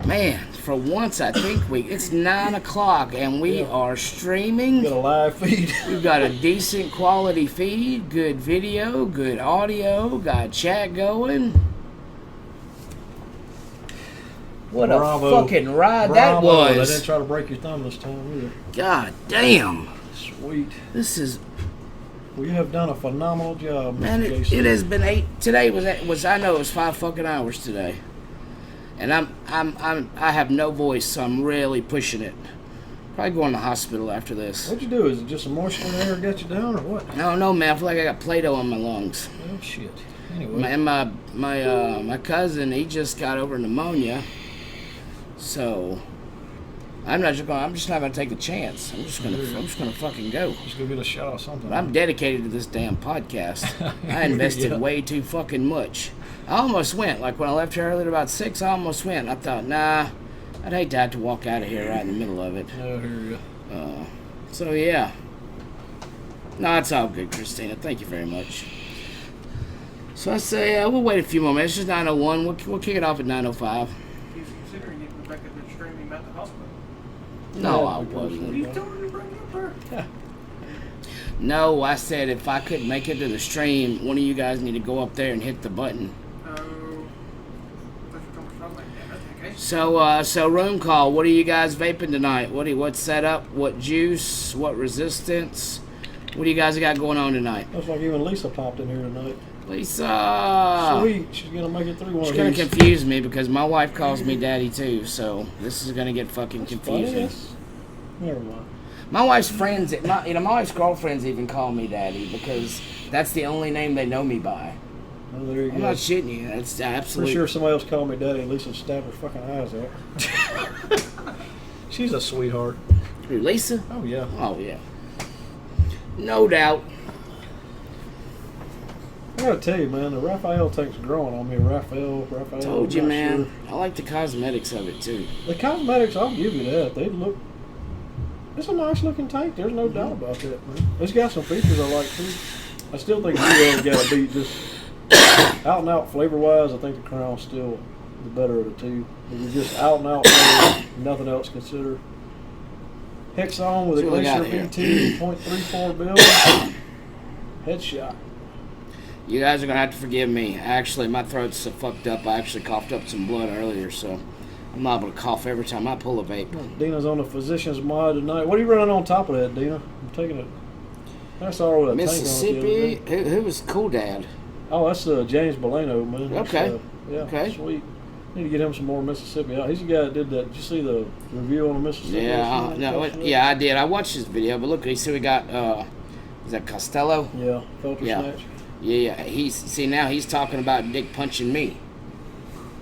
Man, for once, I think it's 9 o'clock and we are streaming. Got a live feed. We've got a decent quality feed, good video, good audio, got chat going. What Bravo. a fucking ride that Bravo. was. I didn't try to break your thumb this time either. God damn. Sweet. This is... We have done a phenomenal job, Man, Mr. it Jason. has been 8... Today was I know it was 5 fucking hours today. And I have no voice, so I'm really pushing it. Probably going to the hospital after this. What'd you do? Is it just a moisture in the air got you down, or what? No, man. I feel like I got Play-Doh on my lungs. Oh shit. Anyway. My cousin, he just got over pneumonia. So I'm just not gonna take the chance. I'm just gonna fucking go. Just go get a shot of something. But I'm dedicated to this damn podcast. I invested way too fucking much. I almost went. Like when I left here earlier at about 6, I almost went. I thought, nah, I'd hate to have to walk out of here right in the middle of it. I hear you. So yeah. No, it's all good, Christina. Thank you very much. So I say we'll wait a few more minutes. It's just 9:01. We'll kick it off at 9:05. He's considering getting back at the streaming at the hospital. No, I wasn't. He's telling you to bring it up there. No, I said if I couldn't make it to the stream, one of you guys need to go up there and hit the button. So room call. What are you guys vaping tonight? What setup? What juice? What resistance? What do you guys got going on tonight? Looks like even Lisa popped in here tonight. Lisa. Sweet. She's gonna make it through one She's of gonna these. confuse me because my wife calls me daddy too. So this is gonna get fucking That's confusing. funny, yes. Never mind. My wife's friends, my wife's girlfriends even call me daddy because that's the only name they know me by. Oh, there you I'm go. not shitting you. That's absolutely. Pretty sure somebody else called me daddy and Lisa stabbed her fucking eyes out. She's a sweetheart. Who, Lisa? Oh yeah. Oh yeah. No doubt. I gotta tell you, man, the Raphael tank's growing on me. Raphael. Told you, I'm not man. sure. I like the cosmetics of it too. The cosmetics, I'll give you that. They look. It's a nice looking tank. There's no doubt about that, man. It's got some features I like too. I still think Zero got to beat just out and out flavor wise. I think the Crown's still the better of the two. If you're just out and out flavor, nothing else considered. Hexon with a See what we got Glacier here. VT 0.34 build. Headshot. You guys are gonna have to forgive me. Actually, my throat's so fucked up. I actually coughed up some blood earlier, so I'm not able to cough every time I pull a vape. Dina's on the physician's mod tonight. What are you running on top of that, Dina? I'm taking it. That's all with a Mississippi. tank on it. Who was Cool Dad? Oh, that's James Boleno, man. That's, Okay. Yeah. Okay. Sweet. Need to get him some more Mississippi. He's the guy that did that. Did you see the review on the Mississippi? Yeah, yeah, I did. I watched his video, but look, you see, we got is that Costello? Yeah. Filter snatch. Yeah. Now he's talking about dick punching me.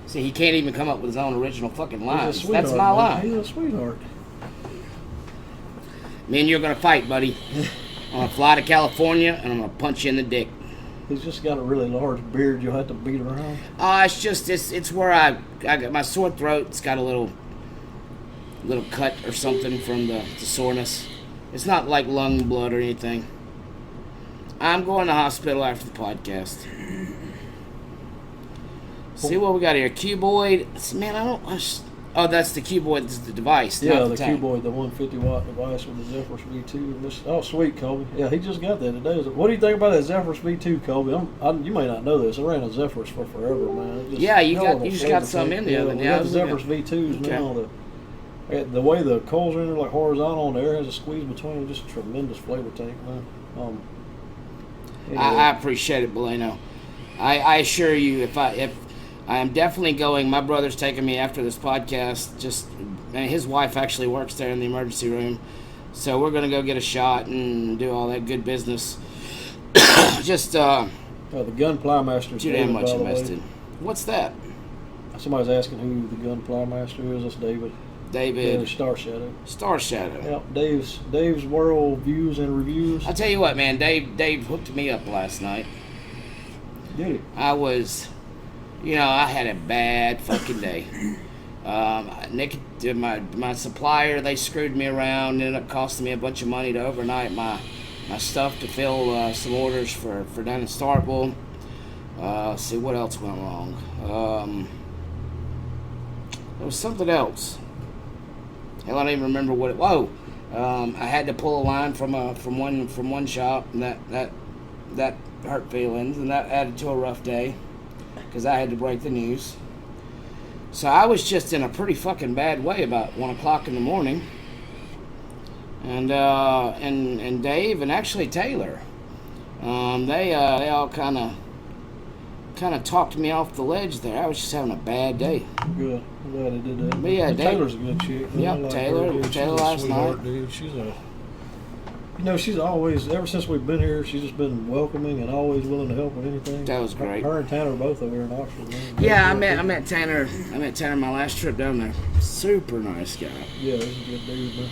See, he can't even come up with his own original fucking lines. He's a sweetheart, That's my man. line. He's a sweetheart. Me and you're gonna fight, buddy. I'm gonna fly to California and I'm gonna punch you in the dick. He's just got a really large beard. You'll have to beat around. It's where I got my sore throat. It's got a little cut or something from the soreness. It's not like lung blood or anything. I'm going to the hospital after the podcast. See what we got here. Cuboid. Man, oh, that's the Cuboid. This is the device. Yeah, not the tank. Cuboid, the 150 watt device with the Zephyrus V2. Oh, sweet, Colby. Yeah, he just got that today. What do you think about that Zephyrus V2, Colby? You may not know this. I ran a Zephyrus for forever, man. Yeah, you just got some in there. We got the Zephyrus V2s now. The way the coals are in there, like horizontal, and the air has a squeeze between them, just a tremendous flavor tank, man. Anyway. I appreciate it, Boleno. I assure you, if I am definitely going. My brother's taking me after this podcast. His wife actually works there in the emergency room, so we're gonna go get a shot and do all that good business. The Gunply Master. Too damn much invested. What's that? Somebody's asking who the Gunply Master is. That's David. David. Yeah, Star Shadow. Star Shadow. Yep, Dave's World Views and Reviews. I'll tell you what, man. Dave hooked me up last night. Did he? I had a bad fucking day. Nick, my supplier, they screwed me around. Ended up costing me a bunch of money to overnight my stuff to fill some orders for down in Starkville. Let's see what else went wrong. There was something else. Hell, I don't even remember what it. Whoa! I had to pull a line from one shop, and that hurt feelings, and that added to a rough day because I had to break the news. So I was just in a pretty fucking bad way about 1 o'clock in the morning, and Dave and actually Taylor, they all kind of talked me off the ledge there. I was just having a bad day. Good. I'm glad they did that. But yeah, Taylor's a good chick. Yep, I like Taylor. her, dude. Taylor She's a last sweetheart, night. dude. She's always, ever since we've been here, she's just been welcoming and always willing to help with anything. That was great. Her and Tanner both over here in Oxford. Man. Yeah, I met Tanner. I met Tanner my last trip down there. Super nice guy. Yeah, he's a good dude, man.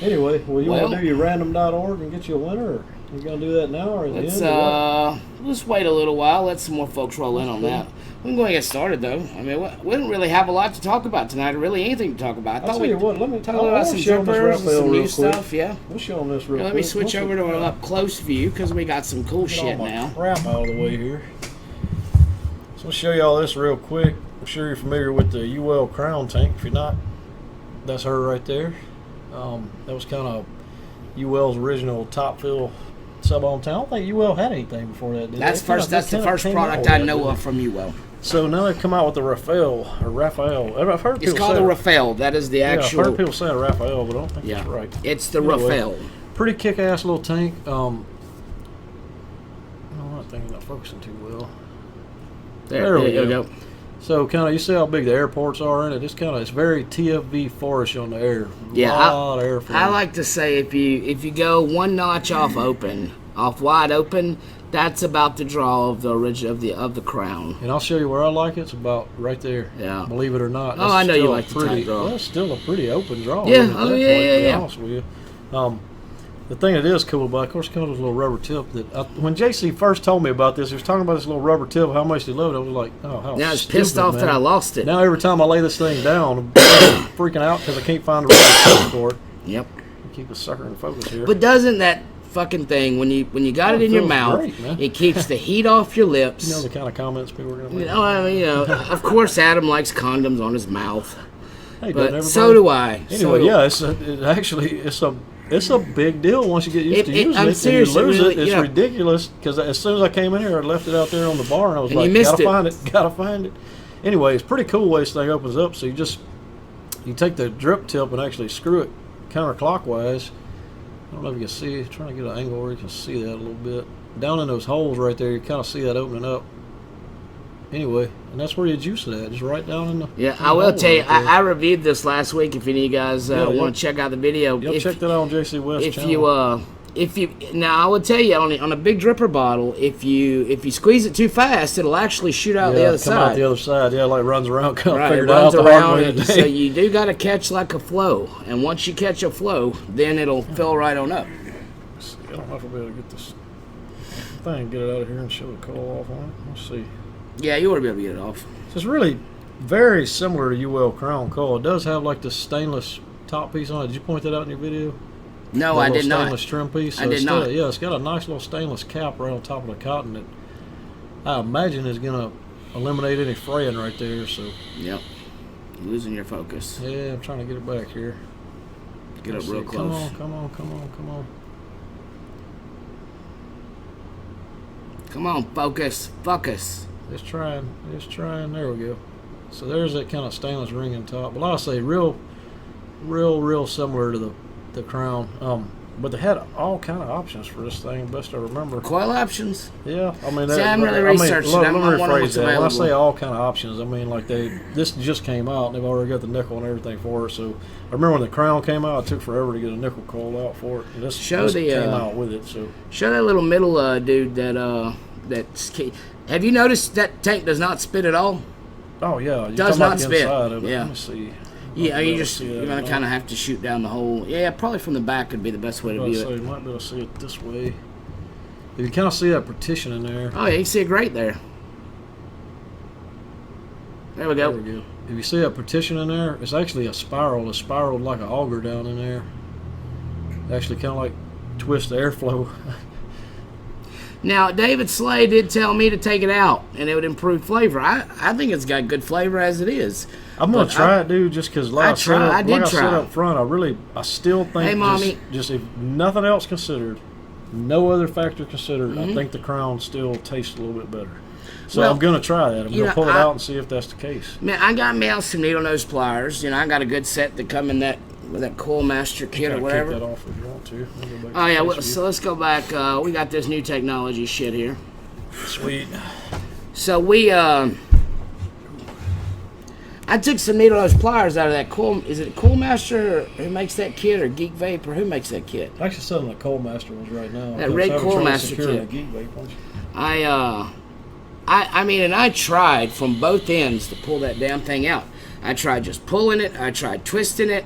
Anyway, well, you want to do your random.org and get you a winner? Or you gonna do that now or at Let's the end? let's wait a little while. Let some more folks roll in on that. We can go and get started though. I mean, we didn't really have a lot to talk about tonight, or really anything to talk about. I'll tell you what. Let me talk about some drippers and some new stuff. Yeah. We'll show them this real quick. Let me switch over to an up close view because we got some cool shit now. Crap out of the way here. So I'll show y'all this real quick. I'm sure you're familiar with the UL Crown tank. If you're not, that's her right there. That was kind of UL's original top fill sub on town. I don't think UL had anything before that. Did That's they? first. That's the first product I know of from UL. So now they've come out with the Raphael. I've heard It's people called say the Raphael. That is the actual. Yeah, I've heard people say Raphael, but I don't think Yeah, that's right. it's the Anyway, Raphael. Pretty kick-ass little tank. I'm not thinking not focusing too well. There we go. So kind of, you see how big the airports are in it. It's very TFV forest on the air. Yeah, lot of airflow. I like to say if you go one notch off wide open, that's about the draw of the of the Crown. And I'll show you where I like it. It's about right there. Yeah. Believe it or not. Oh, I know you like the tight draw. Well, it's still a pretty open draw. Yeah. Even at Oh, that yeah, point, yeah, to be yeah. honest with you. The thing that is cool about it, of course, it comes with a little rubber tip. When JC first told me about this, he was talking about this little rubber tip, how much he loved it. I was like, oh, how Now I was stupid, pissed off man. that I lost it. Now every time I lay this thing down, I'm freaking out because I can't find the rubber tip for it. Yep. Keep the sucker in focus here. But doesn't that fucking thing when you got it in your feels mouth, great, man. it keeps the heat off your lips. You know the kind of comments people are going to make. I mean, of course Adam likes condoms on his mouth, Hey, but doesn't so do I. Anyway, yeah, it's a big deal once you get used to using I'm it. serious, and you lose really, it. It's yeah. ridiculous because as soon as I came in here, I left it out there on the bar, and I was And like, you missed gotta find it. Anyway, it's pretty cool the way this thing opens up. So you take the drip tip and actually screw it counterclockwise. I don't know if you can see. I'm trying to get an angle where you can see that a little bit. Down in those holes right there, you kind of see that opening up. Anyway, and that's where you juice it at, just right down in the. Yeah, I will tell you, I reviewed this last week. If any of you guys want to check out the video, Check that out on JC West channel. Now I would tell you on a big dripper bottle, if you squeeze it too fast, it'll actually shoot out the other come out side. the other side. Yeah, like runs around. Right, it runs around. So you do got to catch like a flow, and once you catch a flow, then it'll fill right on up. I don't know if I'll be able to get this thing, get it out of here, and show the coil off on it. Let's see. Yeah, you ought to be able to get it off. So it's really very similar to UL Crown coil. It does have like the stainless top piece on it. Did you point that out in your video? No, That I little did not. Stainless trim piece. So I did not. Yeah, it's got a nice little stainless cap right on top of the cotton that I imagine is going to eliminate any fraying right there. So Yep. You're losing your focus. yeah, I'm trying to get it back here. Get up Let's real see. close. Come on. Come on, focus. Just trying. There we go. So there's that kind of stainless ring on top. But like I say, real similar to the Crown. But they had all kind of options for this thing, best I remember. Coil options? Yeah, I mean, See, I'm really researching. Let me I'm wondering rephrase what's that. When I available. say all kind of options, I mean like this just came out, and they've already got the nickel and everything for it. So I remember when the Crown came out, it took forever to get a nickel coil out for it. And this came out with it. So show that little middle dude that's. Have you noticed that tank does not spit at all? oh yeah, you Does talking about not the spit. inside of it. Yeah. Let me see. Yeah, you're gonna kind of have to shoot down the hole. Yeah, probably from the back would be the best way to view You it. might be able to see it this way. If you kind of see that partition in there. Oh yeah, you can see it great there. There we go. There we go. If you see that partition in there, it's actually a spiral. It's spiraled like an auger down in there. It actually kind of like twist the airflow. Now, David Slay did tell me to take it out, and it would improve flavor. I think it's got good flavor as it is. I'm gonna try it, dude. Just because, like I said up front, I still think. Hey, Mommy. Just if nothing else considered, no other factor considered, Mm-hmm. I think the Crown still tastes a little bit better. So Well, I'm gonna try that. I'm you gonna know, pull it out and see if that's the case. Man, I got me some needle nose pliers. You know, I got a good set that come in that Coil Master kit or whatever. Kick that off if you want to. Oh yeah, well, so let's go back. We got this new technology shit here. Sweet. So we, I took some needle nose pliers out of that Coil. Is it Coil Master who makes that kit, or Geek Vape, or who makes that kit? I'm actually selling the Coil Master ones right now. That red Coil Master kit. Geek Vape ones. I mean, and I tried from both ends to pull that damn thing out. I tried just pulling it. I tried twisting it.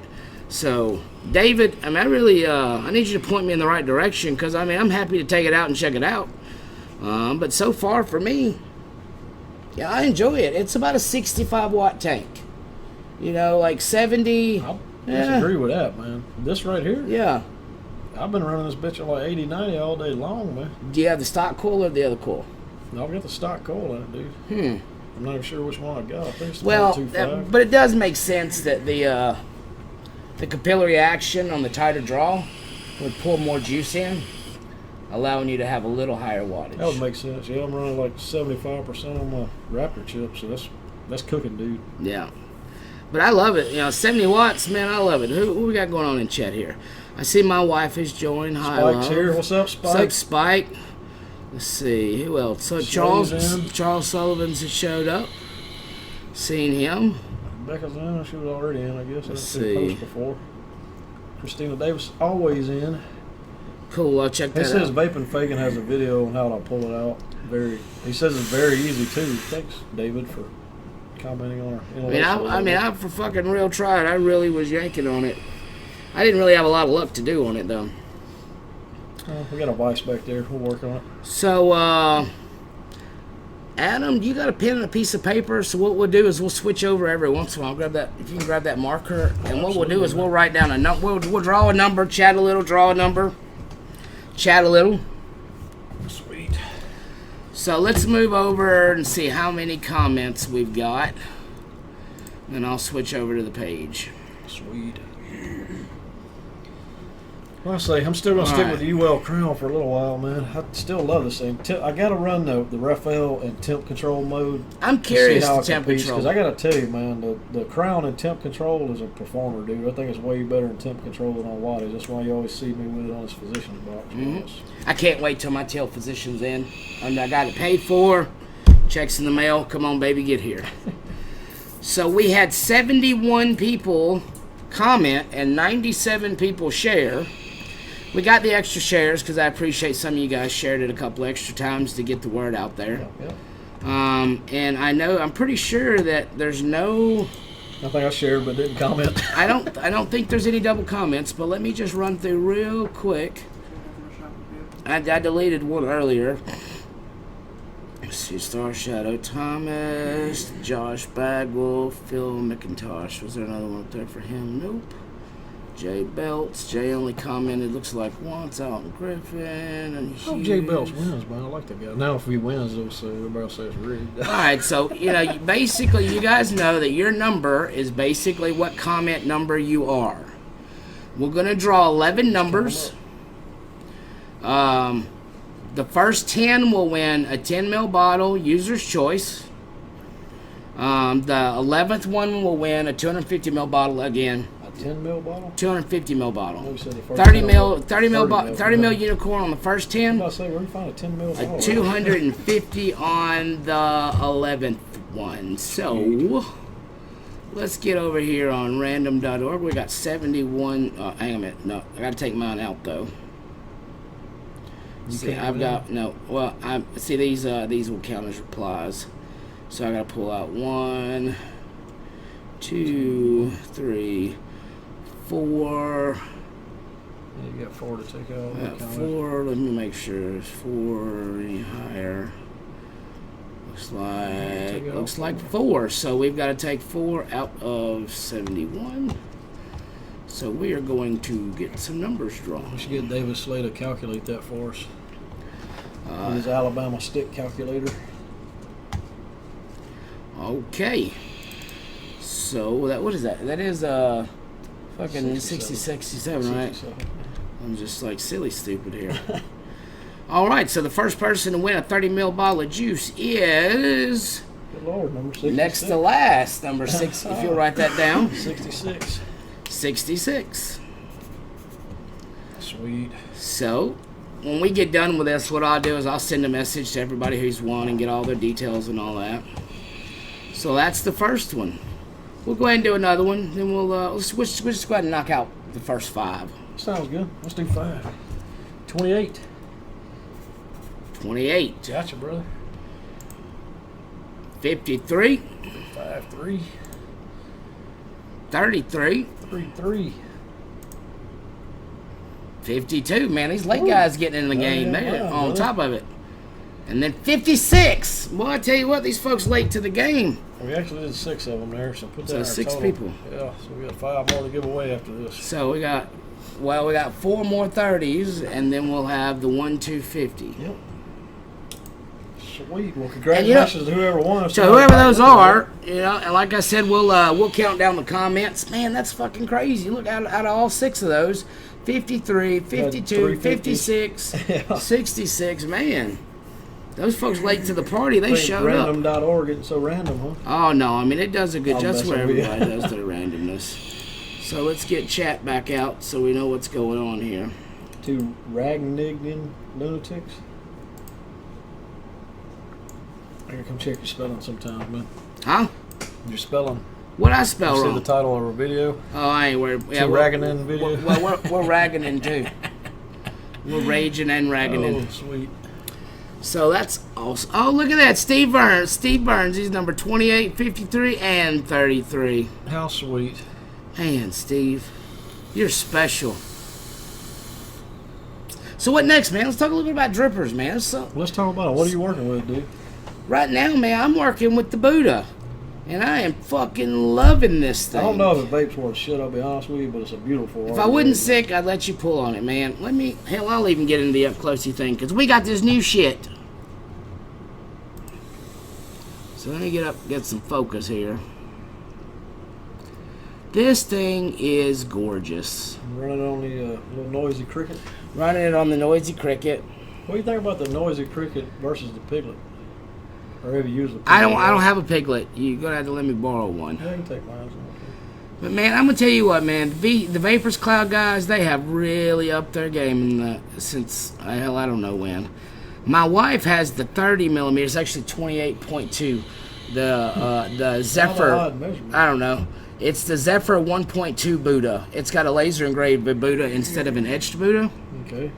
So, David, I mean, I need you to point me in the right direction, because, I mean, I'm happy to take it out and check it out. But so far, for me, yeah, I enjoy it. It's about a 65-watt tank. You know, like 70. I disagree with that, man. This right here? Yeah. I've been running this bitch at like 80, 90 all day long, man. Do you have the stock coil or the other coil? No, I've got the stock coil in it, dude. I'm not even sure which one I got. I think it's the Well, 0.25. but it does make sense that the capillary action on the tighter draw would pull more juice in, allowing you to have a little higher wattage. That would make sense. Yeah, I'm running like 75% on my Raptor chip, so that's cooking, dude. Yeah. But I love it. You know, 70 watts, man, I love it. Who we got going on in chat here? I see my wife has joined. Hi, Spike's love. here. What's up, Spike? What's up, Spike? Let's see. Who else? So Charles Sullivan's has showed up. Seen him. Becca's in. She was already in, I guess. Let's I didn't see see. post before. Christina Davis always in. Cool, I'll check that He says out. Vaping Fagan has a video on how to pull it out. He says it's very easy too. Thanks, David, for commenting on our. I mean, I for fucking real tried. I really was yanking on it. I didn't really have a lot of luck to do on it, though. We got a vice back there. We'll work on it. So, Adam, you got a pen and a piece of paper? So what we'll do is we'll switch over every once in a while. Grab that, if you can grab that marker. And what we'll do is we'll write down a number. We'll draw a number, chat a little, draw a number, chat a little. Sweet. So let's move over and see how many comments we've got. Then I'll switch over to the page. Sweet. Well, I say, I'm still going to stick with the UL Crown for a little while, man. I still love this thing. I got to run the Raphael in temp control mode. I'm curious to temp control. Because I got to tell you, man, the Crown in temp control is a performer, dude. I think it's way better in temp control than on wattage. That's why you always see me with it on this physician's box. I can't wait till my tail physician's in. I got it paid for. Checks in the mail. Come on, baby, get here. So we had 71 people comment and 97 people share. We got the extra shares because I appreciate some of you guys shared it a couple extra times to get the word out there. Yeah. And I'm pretty sure that there's no. I think I shared but didn't comment. I don't think there's any double comments, but let me just run through real quick. I deleted one earlier. Let's see, Star Shadow Thomas, Josh Bagwell, Phil McIntosh. Was there another one up there for him? Nope. Jay Belts. Jay only commented, looks like once. Alton Griffin and Oh, Jay Belts wins, man. I like that guy. Now if he wins, they'll say everybody will say it's rigged. All right, so basically, you guys know that your number is basically what comment number you are. We're gonna draw 11 numbers. The first 10 will win a 10 ml bottle, user's choice. The 11th one will win a 250 ml bottle again. 10 ml bottle? 250 ml bottle. 30 30 ml unicorn on the first 10. I say, where do you find a 10 ml bottle? 250 on the 11th one. So let's get over here on random.org. We got 71. Hang on a minute. No, I got to take mine out though. See, I've got no. Well, I see these will count as replies. So I got to pull out 1, 2, 3, 4. You got 4 to take out. 4. Let me make sure. 4 any higher. Looks like 4. So we've got to take 4 out of 71. So we are going to get some numbers drawn. We should get David Slay to calculate that for us. His Alabama stick calculator. Okay. So what is that? That is fucking 67, right? 67. I'm just like silly stupid here. All right, so the first person to win a 30 ml bottle of juice is Good Lord, number 66. next to last, number 6. If you'll write that down, 66. 66. Sweet. So when we get done with this, what I'll do is I'll send a message to everybody who's won and get all their details and all that. So that's the first one. We'll go ahead and do another one. Then we'll just go ahead and knock out the first 5. Sounds good. Let's do 5. 28. 28. Gotcha, brother. 53. 5-3. 33. 3-3. 52. Man, these late guys getting in the game. yeah, They're wow, on brother. top of it. And then 56. Boy, I tell you what, these folks late to the game. We actually did 6 of them there, so put that So in our 6 total. people. Yeah, so we got 5 more to give away after this. So we got 4 more 30s, and then we'll have the 1, 2, 50. Yep. Sweet. Well, congratulations to whoever won. So whoever those are, and like I said, we'll count down the comments. Man, that's fucking crazy. Look, out of all 6 of those, 53, 52, 56, Yeah. 66. Man, those folks late to the party. They showed up. Random.org isn't so random, huh? Oh no, I mean it does a good. I'm That's where messing with everybody you. does their randomness. So let's get chat back out so we know what's going on here. To Ragnigan Lunatics. I gotta come check your spelling sometime, man. Huh? Your spelling. What I You spell see wrong? the title of our video? Oh, I ain't worried. Two Ragnin video. Well, we're ragging in too. We're raging and ragging in. Oh, sweet. So that's awesome. Oh, look at that. Steve Burns. Steve Burns. He's number 28, 53, and 33. How sweet. Man, Steve, you're special. So what next, man? Let's talk a little bit about drippers, man. So Let's talk about it. What are you working with, dude? right now, man, I'm working with the Buddha, and I am fucking loving this thing. I don't know if the vape's worth shit, I'll be honest with you, but it's a beautiful If I wasn't sick, I'd let you pull on it, man. I'll even get into the up-closey thing, because we got this new shit. So let me get some focus here. This thing is gorgeous. Running on the little noisy cricket. Running it on the Noisy Cricket. What do you think about the noisy cricket versus the piglet? Or have you used the piglet? I don't have a Piglet. You're going to have to let me borrow one. Yeah, you can take mine. But man, I'm gonna tell you what, man. The Vapors Cloud guys, they have really upped their game since I don't know when. My wife has the 30 millimeters, actually 28.2. The Zephyr. Odd measurement. I don't know. It's the Zephyr 1.2 Buddha. It's got a laser engraved Buddha instead of an etched Buddha. Okay.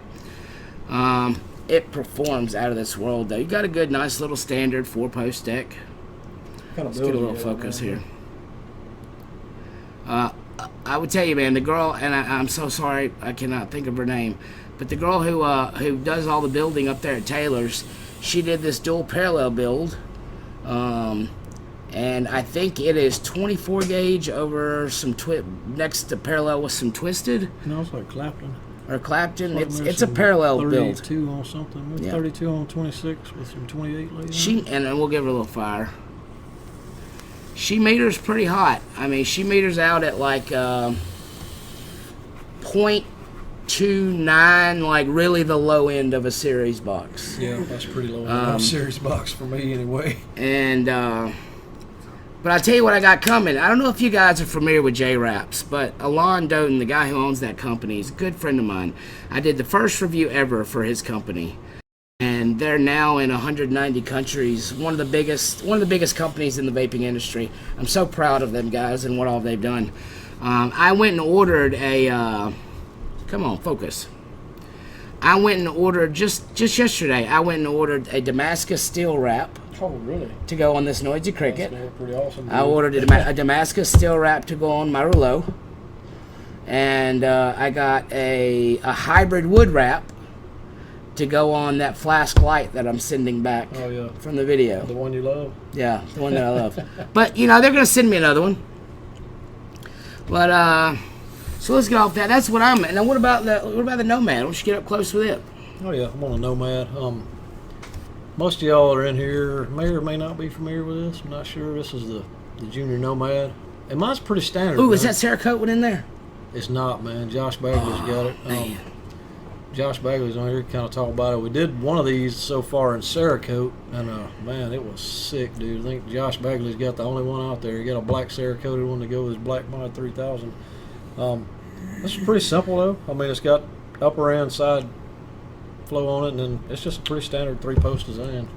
It performs out of this world, though. You got a good, nice little standard 4-post deck. Kind of Let's get a little focus here. I would tell you, man, the girl, and I'm so sorry I cannot think of her name, but the girl who does all the building up there at Taylor's, she did this dual parallel build, and I think it is 24 gauge over some next to parallel with some twisted No, it's like Clapton. or Clapton. Like It's a parallel 32 build. 32 on something. Maybe Yeah. 32 on 26 with some 28 later. And then we'll give her a little fire. She meters pretty hot. I mean, she meters out at like 0.29, like really the low end of a series box. Yeah, that's pretty low. Series box for me anyway. And but I'll tell you what I got coming. I don't know if you guys are familiar with J-Raps, but Alon Doten, the guy who owns that company, is a good friend of mine. I did the first review ever for his company. And they're now in 190 countries. One of the biggest companies in the vaping industry. I'm so proud of them guys and what all they've done. I went and ordered a. Come on, focus. I went and ordered just yesterday. I went and ordered a Damascus steel wrap Oh, really? to go on this Noisy Cricket. That's pretty awesome. I ordered a Damascus steel wrap to go on my rouleau, and I got a hybrid wood wrap to go on that flask light that I'm sending back Oh, yeah. from the video. The one you love? Yeah, the one that I love. But, they're going to send me another one. But, so let's get off that. That's what I'm at. Now, what about the Nomad? Why don't you get up close with it? Oh, yeah. I'm on a Nomad. Most of y'all are in here may or may not be familiar with this. I'm not sure. This is the Junior Nomad. And mine's pretty standard. Ooh, man. is that Cerakote one in there? It's not, man. Josh Bagley's got it. Man. Josh Bagley's on here to kind of talk about it. We did one of these so far in Cerakote, and man, it was sick, dude. I think Josh Bagley's got the only one out there. He got a black Cerakoted one to go with his Black Mod 3000. This is pretty simple, though. I mean, it's got upper and side flow on it, and then it's just a pretty standard 3-post design.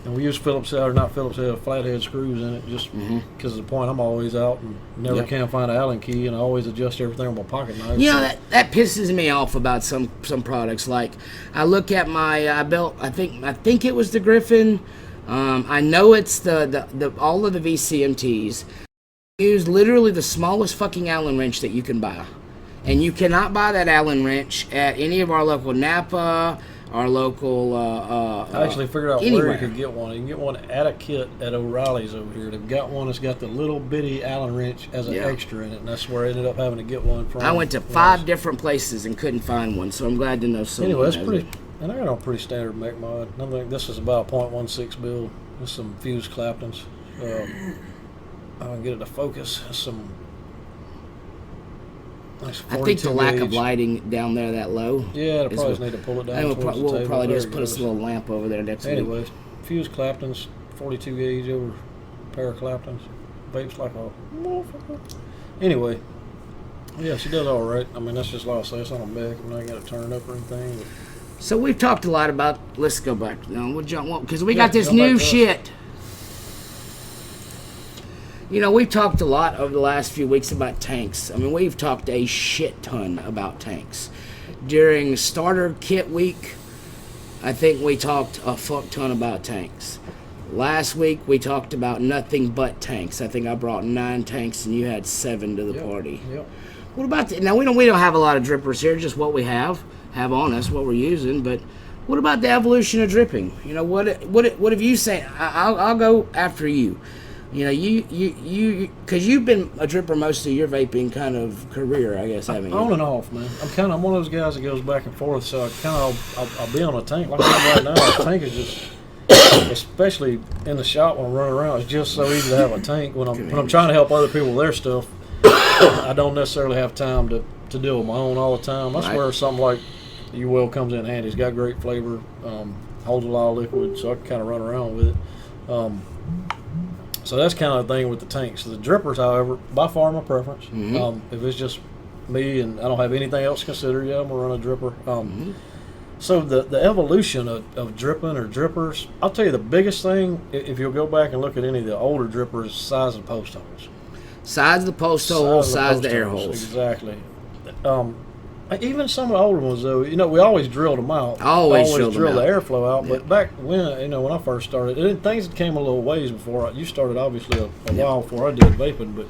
And we use Phillips head, or not Phillips head, flathead screws in it, just because of the point I'm always out and never can find an Allen key, and I always adjust everything on my pocket knife. You know, that pisses me off about some products. Like, I look at my belt. I think it was the Griffin. I know it's the all of the VCMTs use literally the smallest fucking Allen wrench that you can buy, and you cannot buy that Allen wrench at any of our local Napa. Our local. I actually figured out anywhere. where you could get one. You can get one at a kit at O'Reilly's over here. They've got one that's got the little bitty Allen wrench as an extra in it, and that's where I ended up having to get one from. I went to 5 different places and couldn't find one, so I'm glad to know someone. Anyway, it's has pretty. it. And I got a pretty standard mech mod. I think this is about a .16 build with some fused Claptons. I can get it to focus. Some. Nice I think the lack of gauge. lighting down there that low. Yeah, they probably just need to pull it down. We'll towards the table. probably There just it put us goes. a little lamp over there next to it. Anyways, fused Claptons, 42 gauge over a pair of Claptons. Vapes like a motherfucker. Anyway, yeah, she does all right. I mean, that's just like I say, it's on a mech. I'm not going to turn up or anything. But So we've talked a lot about. Let's go back now. Because we Yeah, got this jump back new to us. shit. You know, we've talked a lot over the last few weeks about tanks. I mean, we've talked a shit ton about tanks. During starter kit week, I think we talked a fuck ton about tanks. Last week, we talked about nothing but tanks. I think I brought 9 tanks and you had 7 to the party. Yep. What about now? We don't have a lot of drippers here. Just what we have on us, what we're using. But what about the evolution of dripping? You know, what have you said? I'll go after you. You know, you because you've been a dripper most of your vaping kind of career, I guess, haven't you? On and off, man. I'm one of those guys that goes back and forth. So I kind of I'll be on a tank like I am right now. A tank is just, especially in the shop when I'm running around, it's just so easy to have a tank when I'm trying to help other people with their stuff. I don't necessarily have time to deal with my own all the time. That's where something like the U-Well comes in handy. It's got great flavor, holds a lot of liquid, so I can kind of run around with it. So that's kind of the thing with the tanks. The drippers, however, by far my preference. If it's just me and I don't have anything else to consider, I'm gonna run a dripper. So the evolution of dripping or drippers, I'll tell you the biggest thing, if you'll go back and look at any of the older drippers, size of post holes. Size of the post hole, size of the air holes. Exactly. Even some of the older ones, though, you know, we always drilled them out. Always drilled drill them the out. airflow out. But back when, you know, when I first started, things came a little ways before. You started obviously a while before I did vaping, but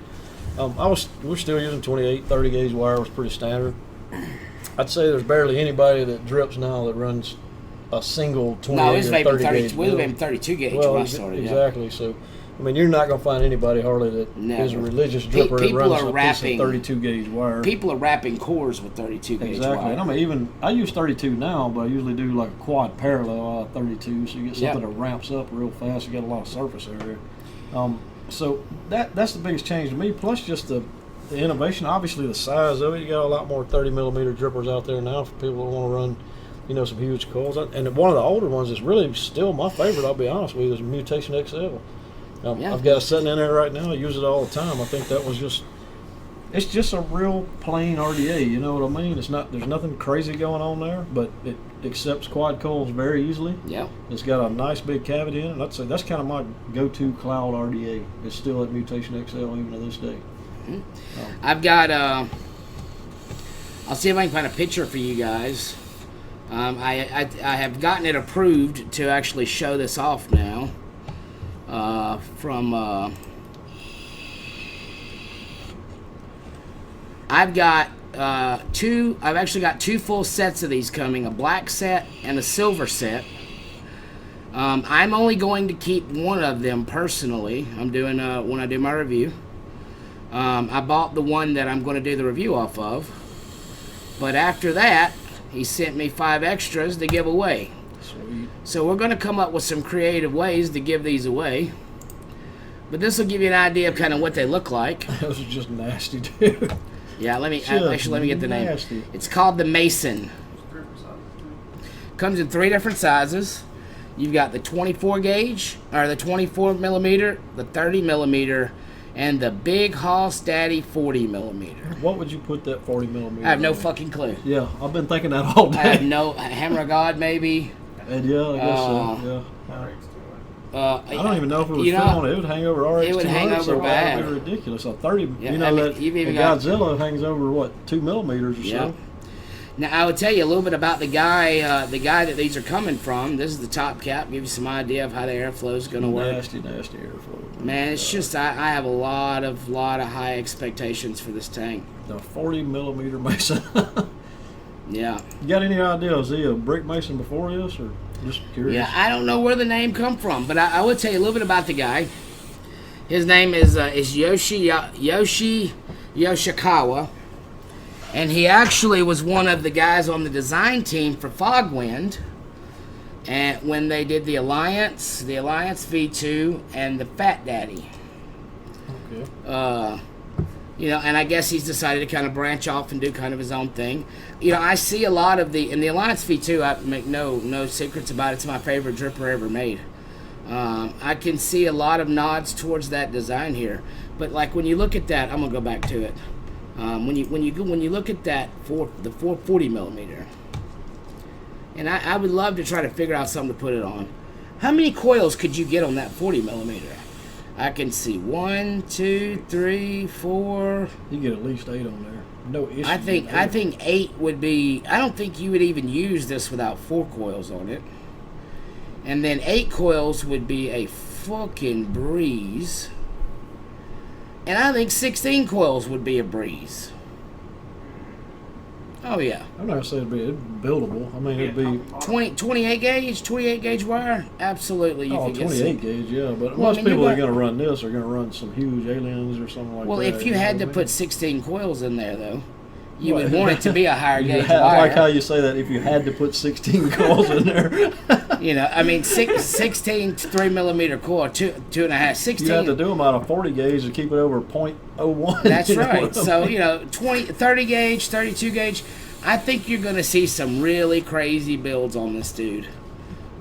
we're still using 28, 30 gauge wire was pretty standard. I'd say there's barely anybody that drips now that runs a single 28 No, it was or vaping 30 30. gauge. We was vaping 32 gauge Well, when I started. exactly. So, I mean, you're not going to find anybody hardly that is a religious dripper that people runs are a wrapping- piece of 32 gauge wire. People are wrapping cores with 32 gauge Exactly. wire. And I mean, I use 32 now, but I usually do like a quad parallel out of 32, so you get something that ramps up real fast. You get a lot of surface area. So that's the biggest change to me. Plus just the innovation, obviously the size of it. You got a lot more 30 millimeter drippers out there now for people that want to run, you know, some huge coils. And one of the older ones is really still my favorite. I'll be honest with you, is Mutation XL. I've got it sitting in there right now. I use it all the time. I think that was it's just a real plain RDA. You know what I mean? There's nothing crazy going on there, but it accepts quad coils very easily. Yeah. It's got a nice big cavity in it. I'd say that's kind of my go-to cloud RDA. It's still at Mutation XL even to this day. I've got. I'll see if I can find a picture for you guys. I have gotten it approved to actually show this off now. I've got I've actually got 2 full sets of these coming, a black set and a silver set. I'm only going to keep one of them personally. I'm doing when I do my review. I bought the one that I'm going to do the review off of, but after that he sent me 5 extras to give away. Sweet. So we're going to come up with some creative ways to give these away. But this will give you an idea of kind of what they look like. Those are just nasty, dude. Yeah, let me get the name. Nasty. It's called the Mason. Comes in 3 different sizes. You've got the 24 gauge, or the 24 millimeter, the 30 millimeter, and the Big Hoss Daddy 40 millimeter. What would you put that 40 millimeter? I have no on? fucking clue. Yeah, I've been thinking that all day. I have no Hammer of God maybe. And yeah, I guess so. Yeah. I don't even know if it was fit on it. It would hang over RX200. It would hang over bad. That would be ridiculous. A 30, Yeah, you know, I mean, that you've even Godzilla hangs over, what, 2 millimeters or so? Now, I would tell you a little bit about the guy that these are coming from. This is the top cap. Give you some idea of how the airflow is going to work. Nasty airflow. Man, it's just I have a lot of high expectations for this tank. The 40 millimeter Mason. Yeah. You got any idea? Was he a brick mason before this, or just curious? Yeah, I don't know where the name come from, but I will tell you a little bit about the guy. His name is Yoshi Yoshikawa, and he actually was one of the guys on the design team for Fogwind, and when they did the Alliance V2, and the Fat Daddy. Okay. You know, and I guess he's decided to kind of branch off and do kind of his own thing. You know, I see a lot of in the Alliance V2, I make no secrets about it. It's my favorite dripper ever made. I can see a lot of nods towards that design here. But like when you look at that, I'm gonna go back to it. When you look at that the 440 millimeter, and I would love to try to figure out something to put it on. How many coils could you get on that 40 millimeter? I can see 1, 2, 3, 4. You get at least 8 on there. No issue. I think 8 would be. I don't think you would even use this without 4 coils on it. And then 8 coils would be a fucking breeze. And I think 16 coils would be a breeze. Oh yeah. I'm not saying it'd be buildable. I mean, it'd be 28 gauge wire. Absolutely, you can get 28 gauge, yeah. But Well, most I mean, people you that are got- going to run this are going to run some huge aliens or something like that. Well, if you know had to what I put mean? 16 coils in there, though, you Well, would want it to be a higher You gauge had- wire. I like how you say that. If you had to put 16 coils in there, You know, I mean, 16 3 millimeter coil, 2.5, 16. you have to do them out of 40 gauge to keep it over 0.01. That's you know right. what I So, mean? you know, 30 gauge, 32 gauge. I think you're going to see some really crazy builds on this dude.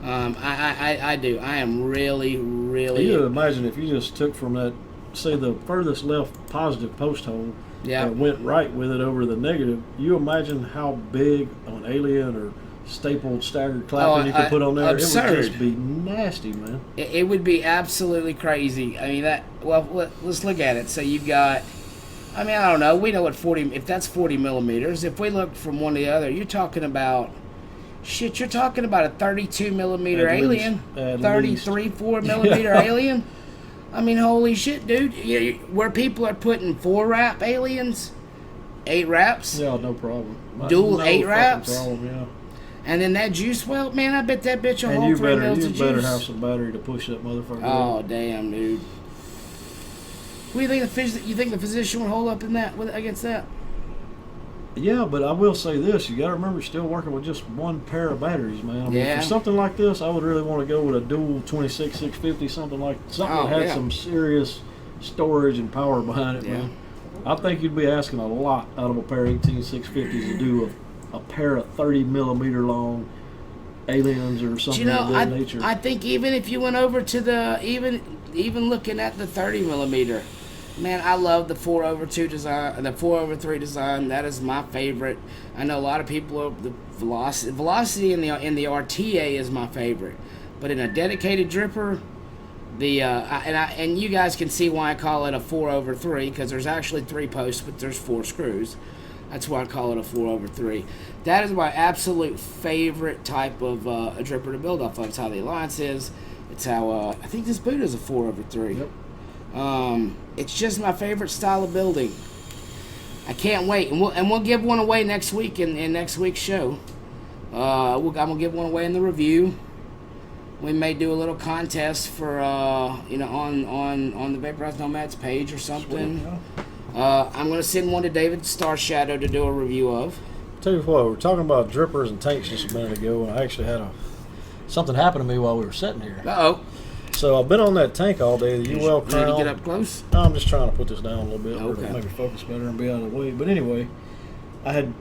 I do. I am really. You imagine if you just took from that, say the furthest left positive post hole, Yeah. and went right with it over the negative. You imagine how big an alien or stapled staggered clapping you could put on there. absurd. It would just be nasty, man. It would be absolutely crazy. I mean, let's look at it. So you've got, I mean, I don't know. We know what 40, if that's 40 millimeters. If we look from one to the other, you're talking about a 32 millimeter At alien. least. At 33, 4 millimeter Yeah. alien. I mean, holy shit, dude. Where people are putting 4 wrap aliens, 8 wraps, Yeah, no problem. Dual no 8 fucking wraps? Problem, yeah. and then that juice well, man, I bet that bitch will And hold you 3 better mils of have juice. some battery to push that motherfucker. Oh, damn, dude. What do you think the physician would hold up in that against that? Yeah, but I will say this: you got to remember, you're still working with just one pair of batteries, man. I mean, Yeah. for something like this, I would really want to go with a dual 26-650, something that had yeah. some serious storage and power behind it, Yeah. man. I think you'd be asking a lot out of a pair of 18650s to do a pair of 30 millimeter long aliens or something You know, of that nature. I think even if you went over to the even looking at the 30 millimeter, man, I love the 4/2 design, the 4/3 design. That is my favorite. I know a lot of people are the velocity in the RTA is my favorite, but in a dedicated dripper, and you guys can see why I call it a 4/3 because there's actually 3 posts, but there's 4 screws. That's why I call it a 4/3. That is my absolute favorite type of a dripper to build off of. It's how the Alliance is. It's how I think this boot is a 4/3. Yep. It's just my favorite style of building. I can't wait, and we'll give one away next week in next week's show. I'm gonna give one away in the review. We may do a little contest for on the Vaporized Nomads page or something. I'm gonna send one to David Star Shadow to do a review of. Tell you what, we're talking about drippers and tanks just a minute ago, and I actually had something happened to me while we were sitting here. Uh-oh. So I've been on that tank all day, the UL Need Crown. to get up close? No, I'm just trying to put this down a little bit Okay. to maybe focus better and be out of the way. But anyway, I had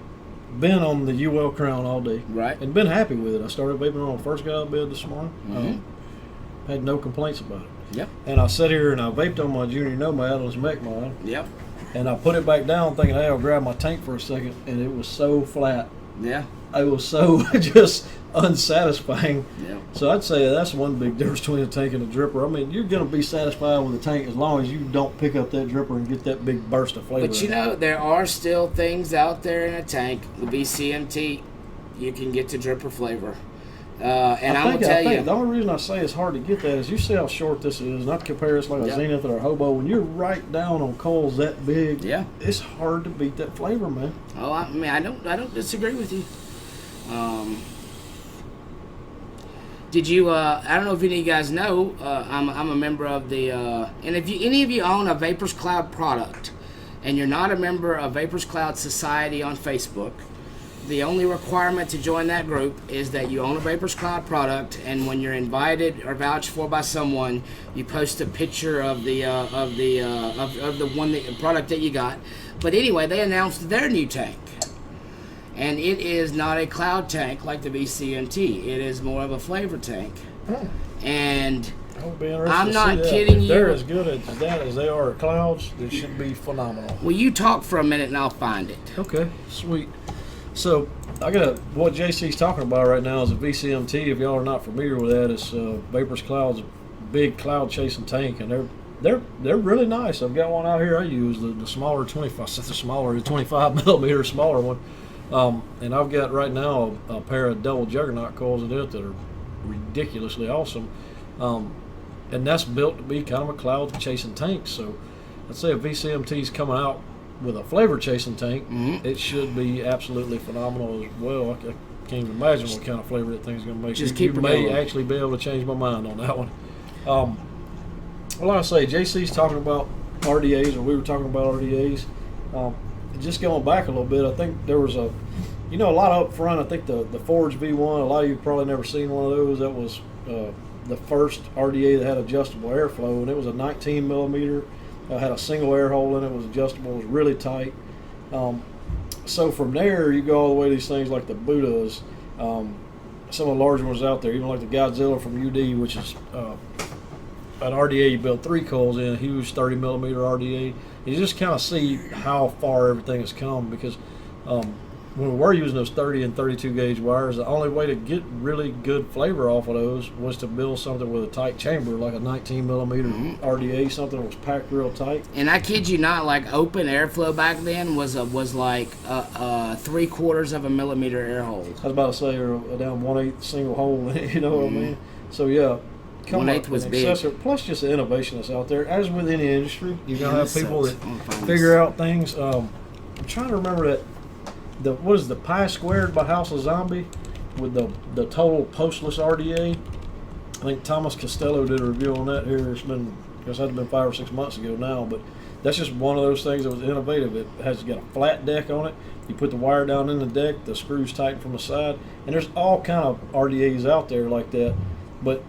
been on the UL Crown all day. Right. And been happy with it. I started vaping on the first guy out of bed this morning. Mm-hmm. Had no complaints about it. Yep. And I sat here and I vaped on my Junior Nomad on this mech mod. Yep. And I put it back down thinking, hey, I'll grab my tank for a second. And it was so flat. Yeah. It was so just unsatisfying. Yeah. So I'd say that's one big difference between a tank and a dripper. I mean, you're going to be satisfied with a tank as long as you don't pick up that dripper and get that big burst of flavor. But you know, there are still things out there in a tank. The BCMT, you can get to dripper flavor. And I will tell you, the only reason I say it's hard to get that is you see how short this is. Not to compare this like a Yep. Zenith or a Hobo. When you're right down on coals that big, yeah. it's hard to beat that flavor, man. Oh, I mean, I don't disagree with you. Did you? I don't know if any of you guys know. I'm a member of the. And if any of you own a Vapors Cloud product, and you're not a member of Vapors Cloud Society on Facebook, the only requirement to join that group is that you own a Vapors Cloud product, and when you're invited or vouched for by someone, you post a picture of the product that you got. But anyway, they announced their new tank. And it is not a cloud tank like the VCMT. It is more of a flavor tank. And I'm not kidding you. They're as good at that as they are at clouds. It should be phenomenal. Well, you talk for a minute and I'll find it. Okay, sweet. So what JC's talking about right now is a VCMT. If y'all are not familiar with that, it's Vapors Cloud's big cloud chasing tank, and they're really nice. I've got one out here I use, the smaller 25 millimeter smaller one. And I've got right now a pair of double juggernaut coils in it that are ridiculously awesome. And that's built to be kind of a cloud chasing tank. So I'd say if VCMT's coming out with a flavor chasing tank, it should be absolutely phenomenal as well. I can't even imagine what kind of flavor that thing's going to make. Just You keep it may going. actually be able to change my mind on that one. Well, like I say, JC's talking about RDAs, or we were talking about RDAs. Just going back a little bit, I think there was a lot up front. I think the Forge V1, a lot of you probably never seen one of those. That was the first RDA that had adjustable airflow, and it was a 19 millimeter. Had a single air hole in it. Was adjustable. It was really tight. So from there, you go all the way to these things like the Buddhas, some of the larger ones out there, even like the Godzilla from UD, which is an RDA you build 3 coils in, a huge 30 millimeter RDA. You just kind of see how far everything has come, because when we were using those 30 and 32 gauge wires, the only way to get really good flavor off of those was to build something with a tight chamber, like a 19 millimeter RDA, something that was packed real tight. And I kid you not, like open airflow back then was like 3/4 of a millimeter air hole. I was about to say, or a down 1/8 single hole, you know what I mean? So yeah. 1/8 was big. Plus just the innovation that's out there. As with any industry, you're going to have people that sucks. figure out things. I'm trying to remember that. What is the Pi Squared by House of Zombie with the total postless RDA? I think Thomas Costello did a review on that here. It's been, I guess it had been 5 or 6 months ago now, but that's just one of those things that was innovative. It has got a flat deck on it. You put the wire down in the deck, the screws tighten from the side, and there's all kind of RDAs out there like that. But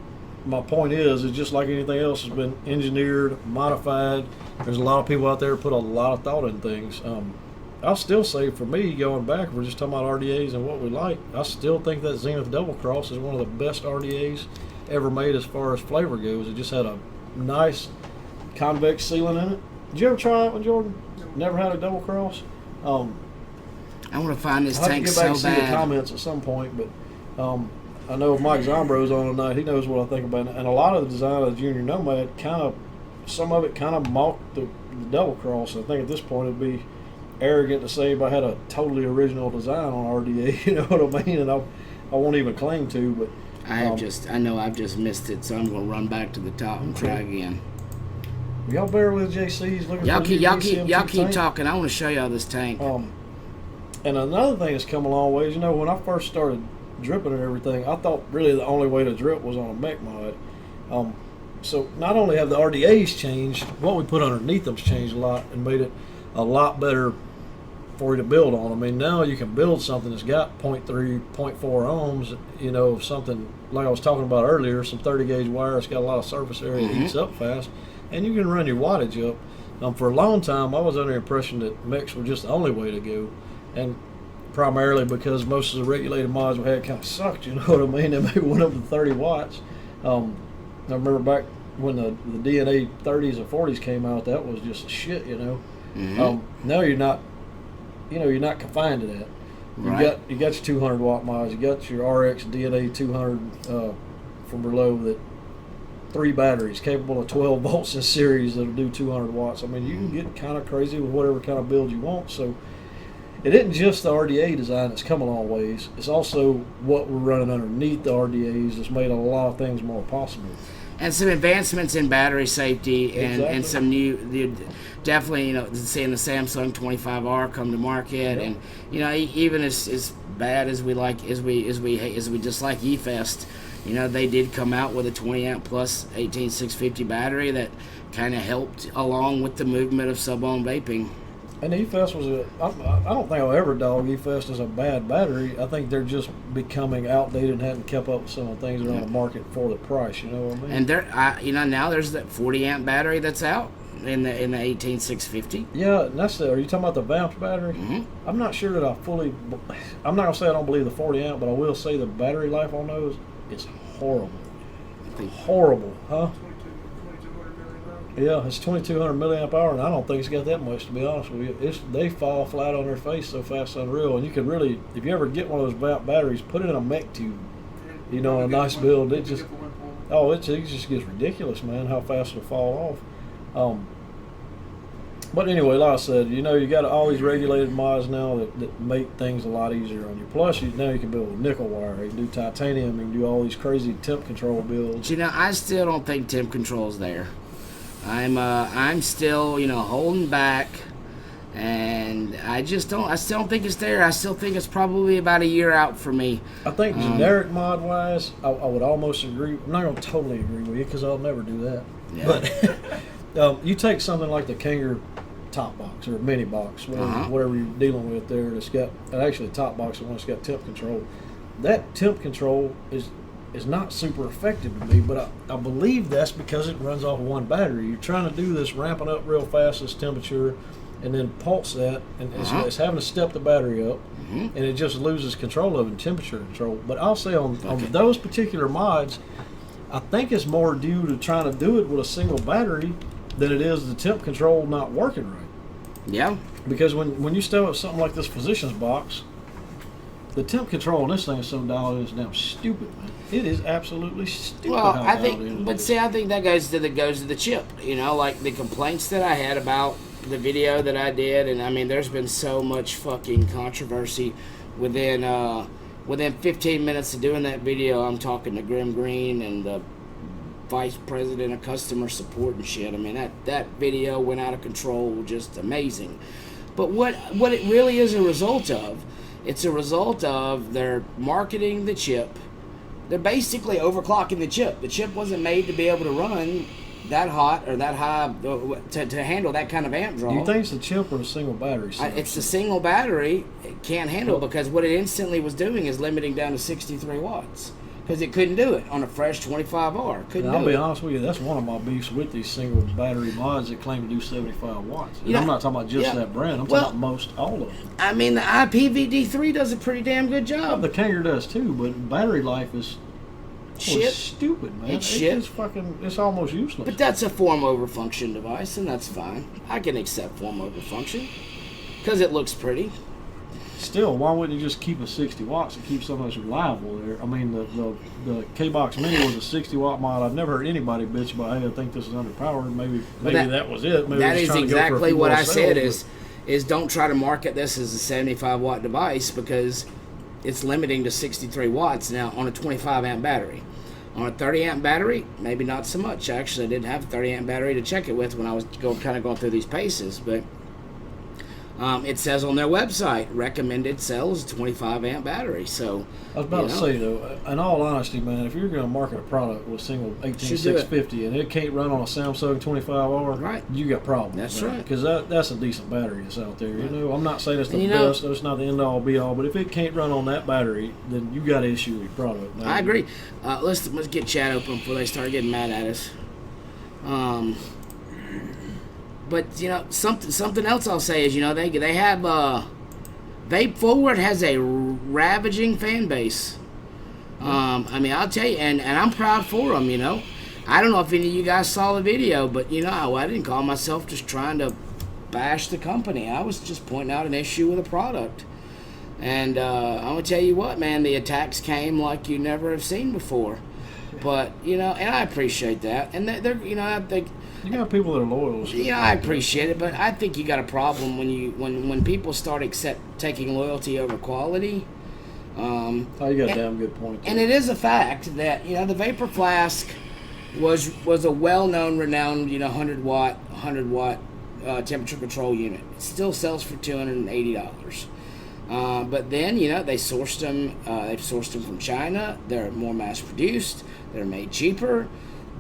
my point is, it's just like anything else, has been engineered, modified. There's a lot of people out there who put a lot of thought in things. I'll still say, for me, going back, if we're just talking about RDAs and what we like, I still think that Zenith Double Cross is one of the best RDAs ever made as far as flavor goes. It just had a nice convex sealing in it. Did you ever try that one, Jordan? Never had a Double Cross? I want to find this I'll have tank to get back so and see bad. the comments at some point, but I know if Mike Zombro's on tonight, he knows what I think about it. And a lot of the design of the Junior Nomad some of it kind of mocked the Double Cross. I think at this point it'd be arrogant to say if I had a totally original design on RDA, you know what I mean? And I won't even claim to, but I know I've just missed it, so I'm gonna run back to the top and try again. y'all bear with JC's looking Y'all for keep tank. talking. I want to show y'all this tank. And another thing that's come a long ways, when I first started dripping and everything, I thought really the only way to drip was on a mech mod. So not only have the RDAs changed, what we put underneath them's changed a lot and made it a lot better for you to build on. I mean, now you can build something that's got 0.3, 0.4 ohms, you know, something like I was talking about earlier, some 30 gauge wire, it's got a lot of surface area, it heats up fast, and you can run your wattage up. For a long time, I was under the impression that mechs were just the only way to go, and primarily because most of the regulated mods we had kind of sucked, you know what I mean? They maybe went up to 30 watts. I remember back when the DNA 30s and 40s came out, that was just shit, you know. Now you're not, you know, you're not confined to that. You got your 200 watt mods. You got your RX DNA 200 from below, that 3 batteries capable of 12 volts in series that'll do 200 watts. I mean, you can get kind of crazy with whatever kind of build you want. So it isn't just the RDA design that's come a long ways. It's also what we're running underneath the RDAs that's made a lot of things more possible. And some advancements in battery safety, and some new, definitely, you know, seeing the Samsung 25R come to market, and you know, even as bad as we dislike eFest, you know, they did come out with a 20 amp plus 18650 battery that kind of helped along with the movement of sub-ohm vaping. And eFest was I don't think I'll ever dog eFest as a bad battery. I think they're just becoming outdated and hadn't kept up with some of the things that are on the market for the price, you know what I mean? And there, you know, now there's that 40 amp battery that's out in the 18650. Yeah, and that's are you talking about the Vamps battery? I'm not sure that I'm not gonna say I don't believe the 40 amp, but I will say the battery life on those is horrible. Horrible, huh? Yeah, it's 2200 milliamp hour, and I don't think it's got that much, to be honest with you. They fall flat on their face so fast, it's unreal. And you can really, if you ever get one of those Vamp batteries, put it in a mech tube. You know, a nice build. It just, it just gets ridiculous, man, how fast it'll fall off. But anyway, like I said, you know, you got all these regulated mods now that make things a lot easier on you. Plus, now you can build with nickel wire, you can do titanium, you can do all these crazy temp control builds. You know, I still don't think temp control's there. I'm still, you know, holding back, and I still don't think it's there. I still think it's probably about a year out for me. I think generic mod wise, I would almost agree. I'm not going to totally agree with you because I'll never do that. Yeah. But you take something like the Kanger top box or mini box, whatever you're dealing with there. That's got actually the top box, the one that's got temp control. That temp control is not super effective to me, but I believe that's because it runs off of one battery. You're trying to do this ramping up real fast, this temperature, and then pulse that, and it's having to step the battery up, and it just loses control of it, temperature control. But I'll say on those particular mods, I think it's more due to trying to do it with a single battery than it is the temp control not working right. Yeah. Because when you start with something like this physician's box, the temp control on this thing is so dialed in, it's damn stupid, man. It is absolutely stupid. Well, I think that goes to the chip. You know, like the complaints that I had about the video that I did, and I mean, there's been so much fucking controversy within 15 minutes of doing that video. I'm talking to Grim Green and the vice president of customer support and shit. I mean, that video went out of control, just amazing. But what it really is a result of, it's a result of their marketing the chip. They're basically overclocking the chip. The chip wasn't made to be able to run that hot or that high to handle that kind of amp draw. Do you think it's the chip or the single battery? It's the single battery it can't handle, because what it instantly was doing is limiting down to 63 watts. Because it couldn't do it on a fresh 25R. I'll be honest with you, that's one of my beefs with these single battery mods that claim to do 75 watts. And I'm not talking about just that brand. I'm talking about all of them. I mean, the IPVD3 does a pretty damn good job. Well, the Kanger does too, but battery life is shit. Stupid, man. It's shit. It's almost useless. But that's a form over function device, and that's fine. I can accept form over function because it looks pretty. Still, why wouldn't you just keep a 60 watts and keep something that's reliable there? I mean, the K-Box Mini was a 60 watt mod. I've never heard anybody bitch about, hey, I think this is underpowered. Maybe that was it. Maybe that is exactly what I said. Is don't try to market this as a 75 watt device, because it's limiting to 63 watts now on a 25 amp battery. On a 30 amp battery, maybe not so much. Actually, I didn't have a 30 amp battery to check it with when I was going through these paces, but It says on their website, recommended cell is 25 amp battery. So I was about to say though, in all honesty, man, if you're going to market a product with a single 18650 and it can't run on a Samsung 25R, right, you got problems. That's man. right. Because that's a decent battery that's out there. You know, I'm not saying it's the And best, it's not the end all be all, but if it can't run on that battery, then you got an issue with your product. Man. I agree. Let's get chat open before they start getting mad at us. But you know, something else I'll say is, you know, they have Vape Forward has a ravaging fan base. I mean, I'll tell you, and I'm proud for them. You know, I don't know if any of you guys saw the video, but you know, I didn't call myself just trying to bash the company. I was just pointing out an issue with a product. And I'm gonna tell you what, man, the attacks came like you never have seen before. But you know, and I appreciate that. And they're you know, I think. You got people that are loyal. Yeah, I appreciate it, but I think you got a problem when people start taking loyalty over quality. You got a damn good point. And it is a fact that, you know, the Vapor Flask was a well-known, renowned, you know, 100 watt temperature control unit. It still sells for $280. But then, you know, they've sourced them from China. They're more mass produced. They're made cheaper.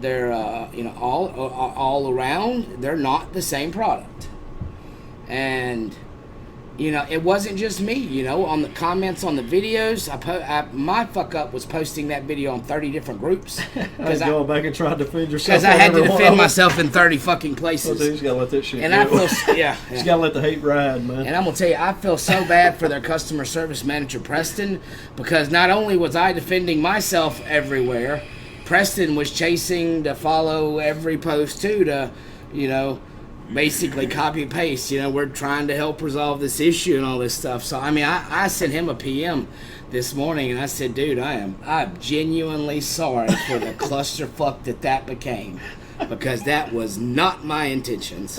They're you know, all around, they're not the same product. And you know, it wasn't just me. You know, on the comments on the videos, my fuck up was posting that video on 30 different groups. Because going back and trying to defend yourself. Because I had to defend myself in 30 fucking places. Well, you just gotta let that shit and go. I feel, yeah. Just gotta let the hate ride, man. And I'm gonna tell you, I feel so bad for their customer service manager, Preston, because not only was I defending myself everywhere, Preston was chasing to follow every post too, to, you know, basically copy paste. You know, we're trying to help resolve this issue and all this stuff. So I mean, I sent him a PM this morning and I said, dude, I'm genuinely sorry for the clusterfuck that became, because that was not my intentions.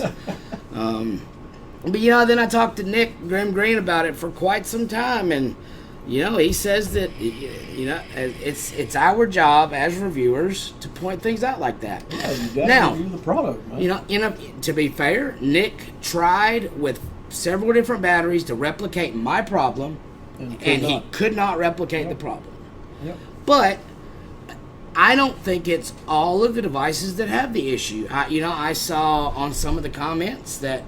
But you know, then I talked to Nick Green about it for quite some time, and you know, he says that, you know, it's our job as reviewers to point things out like that. Yeah, you got now, to review the product, man. You know, to be fair, Nick tried with several different batteries to replicate my problem, and he could not replicate the problem. Yep. But I don't think it's all of the devices that have the issue. You know, I saw on some of the comments that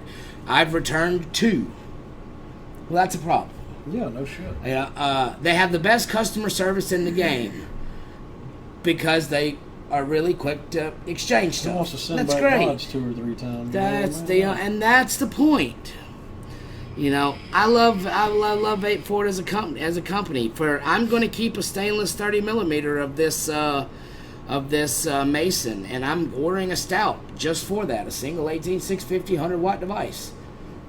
I've returned 2. Well, that's a problem. Yeah, no shit. Yeah, they have the best customer service in the game because they are really quick to exchange stuff. He wants to send that's back great. mods 2 or 3 times. That's and that's the point. You know, I love Vape Forward as a company. I'm going to keep a stainless 30 millimeter of this Mason, and I'm ordering a stout just for that, a single 18650 100 watt device.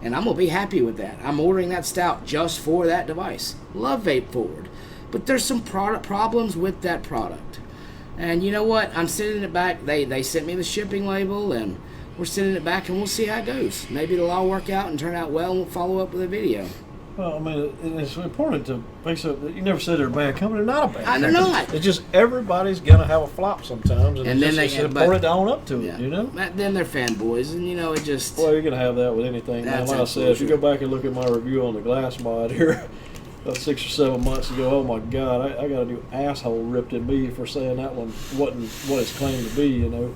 And I'm going to be happy with that. I'm ordering that stout just for that device. Love Vape Forward. But there's some product problems with that product. And you know what? I'm sending it back. They sent me the shipping label, and we're sending it back, and we'll see how it goes. Maybe it'll all work out and turn out well, and we'll follow up with a video. Well, I mean, it's important to face up that you never said they're a bad company. They're not a bad company. They're not. It's just everybody's going to have a flop sometimes. And then it's important to own up to it, you know? Then they're fanboys, and, you know, it just... Well, you're going to have that with anything. Man, like I said, if you go back and look at my review on the glass mod here about 6 or 7 months ago, oh, my God, I got a new asshole ripped in me for saying that one wasn't what it's claimed to be, you know?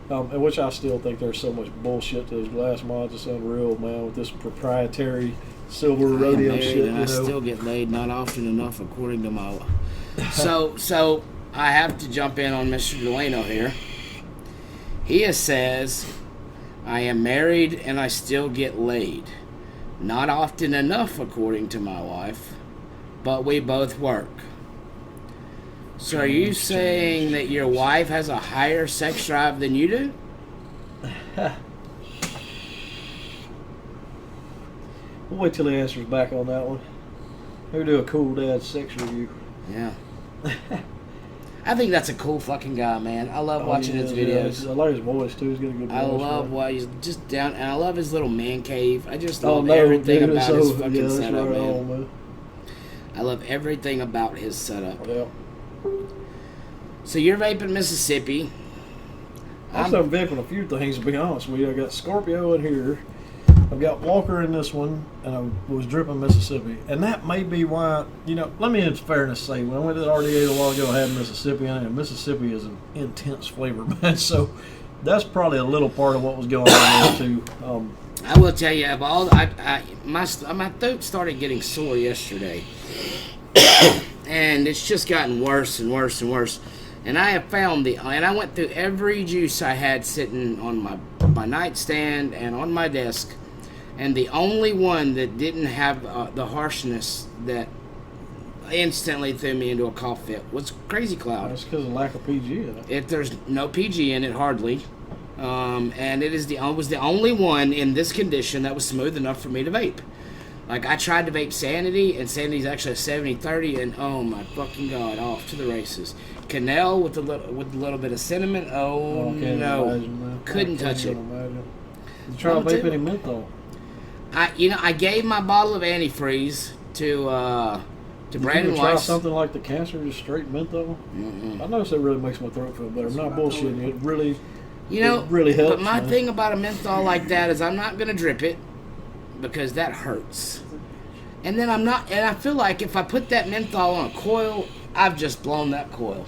And which I still think there's so much bullshit to those glass mods. It's unreal, man, with this proprietary... silver rodeo shit, and I still get laid not often enough, according to my. So I have to jump in on Mr. Delano here. He says, "I am married and I still get laid, not often enough, according to my wife, but we both work." So are you saying that your wife has a higher sex drive than you do? We'll wait till he answers back on that one. Maybe do a cool dad sex review. Yeah. I think that's a cool fucking guy, man. I love watching his videos. I like his voice too. He's got a good voice. I love why he's just down, and I love his little man cave. I just love everything about his fucking setup, man. I love everything about his setup. Yeah. So you're vaping Mississippi. I'm vaping a few things, to be honest with you. I got Scorpio in here. I've got Walker in this one, and I was dripping Mississippi. And that may be why, let me in fairness say, when I went to the RDA a while ago, I had Mississippi in it, and Mississippi is an intense flavor, man. So that's probably a little part of what was going on there, too. I will tell you, my throat started getting sore yesterday. And it's just gotten worse and worse and worse. And I have found and I went through every juice I had sitting on my nightstand and on my desk. And the only one that didn't have the harshness that instantly threw me into a cough fit was Crazy Cloud. That's because of lack of PG in it. There's no PG in it, hardly. And it was the only one in this condition that was smooth enough for me to vape. Like, I tried to vape Sanity, and Sanity's actually a 70-30, and oh my fucking god, off to the races. Canel with a little bit of cinnamon, no. Imagine, Couldn't touch it. You try to vape any menthol? I gave my bottle of antifreeze to Brandon Weiss. Try Weiss. something like the cancer, just straight menthol? I notice it really makes my throat feel better. I'm not bullshitting you. It really, it really helps. But my thing about a menthol like that is I'm not going to drip it because that hurts. And then I feel like if I put that menthol on a coil, I've just blown that coil.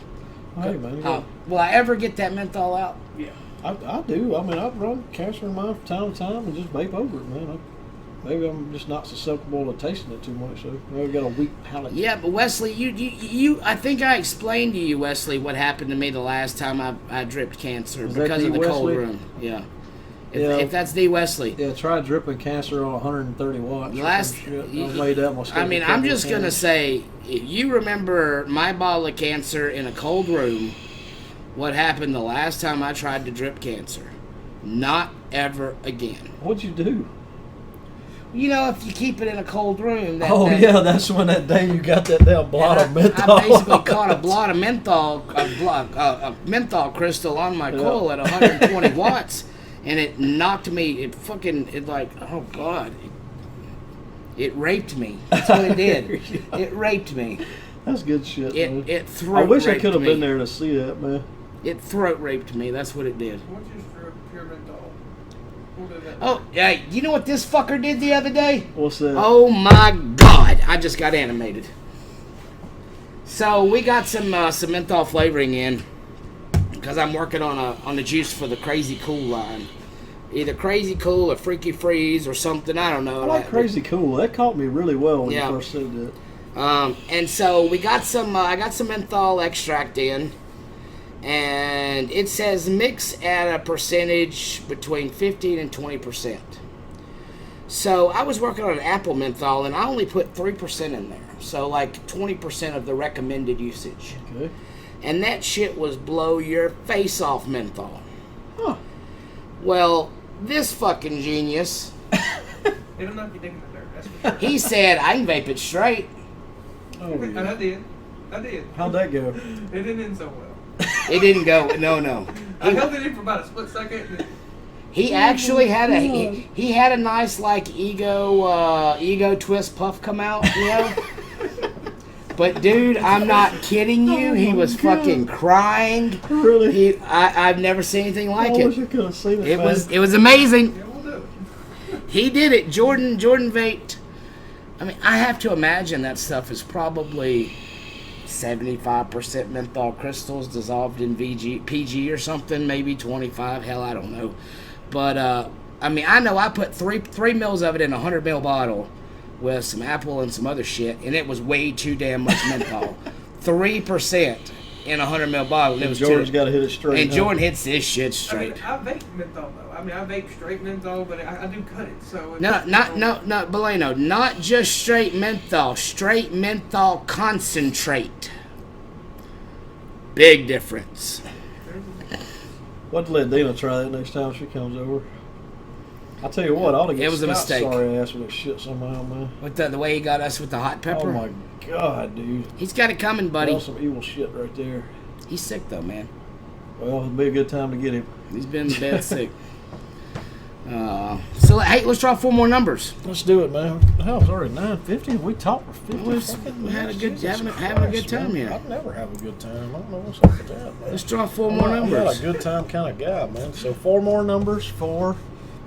Hey, man. Will I ever get that menthol out? Yeah. I do. I mean, I've run cancer in mine from time to time and just vape over it, man. Maybe I'm just not susceptible to tasting it too much, so maybe I've got a weak palate. Yeah, but Wesley, you I think I explained to you, Wesley, what happened to me the last time I dripped cancer because of the cold room. Yeah. If that's the Wesley. Yeah, try dripping cancer on 130 watts. I'm just going to say, if you remember my bottle of cancer in a cold room, what happened the last time I tried to drip cancer? Not ever again. What'd you do? If you keep it in a cold room. That's when that day you got that damn blot of menthol. I basically caught a blot of menthol, a menthol crystal on my coil at 120 watts. And it knocked me, oh God. It raped me. That's what it did. It raped me. That's good shit, man. It throat raped me. I wish I could have been there to see that, man. It throat raped me. That's what it did. What's your pure menthol? Oh, yeah. You know what this fucker did the other day? What's that? Oh my God. I just got animated. So we got some menthol flavoring in. Because I'm working on a juice for the Crazy Cool line. Either Crazy Cool or Freaky Freeze or something. I don't know. I like Crazy Cool. That caught me really well when you first said that. And so we got some. I got some menthol extract in, and it says mix at a percentage between 15 and 20%. So I was working on an apple menthol, and I only put 3% in there. So like 20% of the recommended usage. Okay. And that shit was blow your face off menthol. Huh. Well, this fucking genius. It'll knock you dick in the dirt, that's for sure. He said, I can vape it straight. Oh, yeah. And I did. How'd that go? It didn't end so well. It didn't go, no. I held it in for about a split second. He actually had he had a nice ego twist puff come out, But dude, I'm not kidding you. He was fucking crying. Really? I've never seen anything like it. I wish I could have seen it. It was amazing. Yeah, we'll do it. He did it. Jordan vaped. I mean, I have to imagine that stuff is probably 75% menthol crystals dissolved in PG or something, maybe 25. Hell, I don't know. But I mean, I know I put three mils of it in a 100 ml bottle with some apple and some other shit, and it was way too damn much menthol. 3% in a 100 ml bottle. And it was Jordan's got to hit it straight. And Jordan hits this shit straight. I vape menthol though. I mean, I vape straight menthol, but I do cut it. So no, Beleno, not just straight menthol concentrate. Big difference. What let Dina try that next time she comes over? I'll tell you what, I ought to get Scott's sorry ass with this shit somehow, man. With the way he got us with the hot pepper? Oh my God, dude. He's got it coming, buddy. That's some evil shit right there. He's sick though, man. Well, it'd be a good time to get him. He's been in bed sick. So, hey, let's draw 4 more numbers. Let's do it, man. Hell, it's already 9:50. We talked for 50 We had having a good time here. I never have a good time. I don't know what's up with that, man. Let's draw 4 more numbers. I'm not a good time kind of guy, man. So 4 more numbers for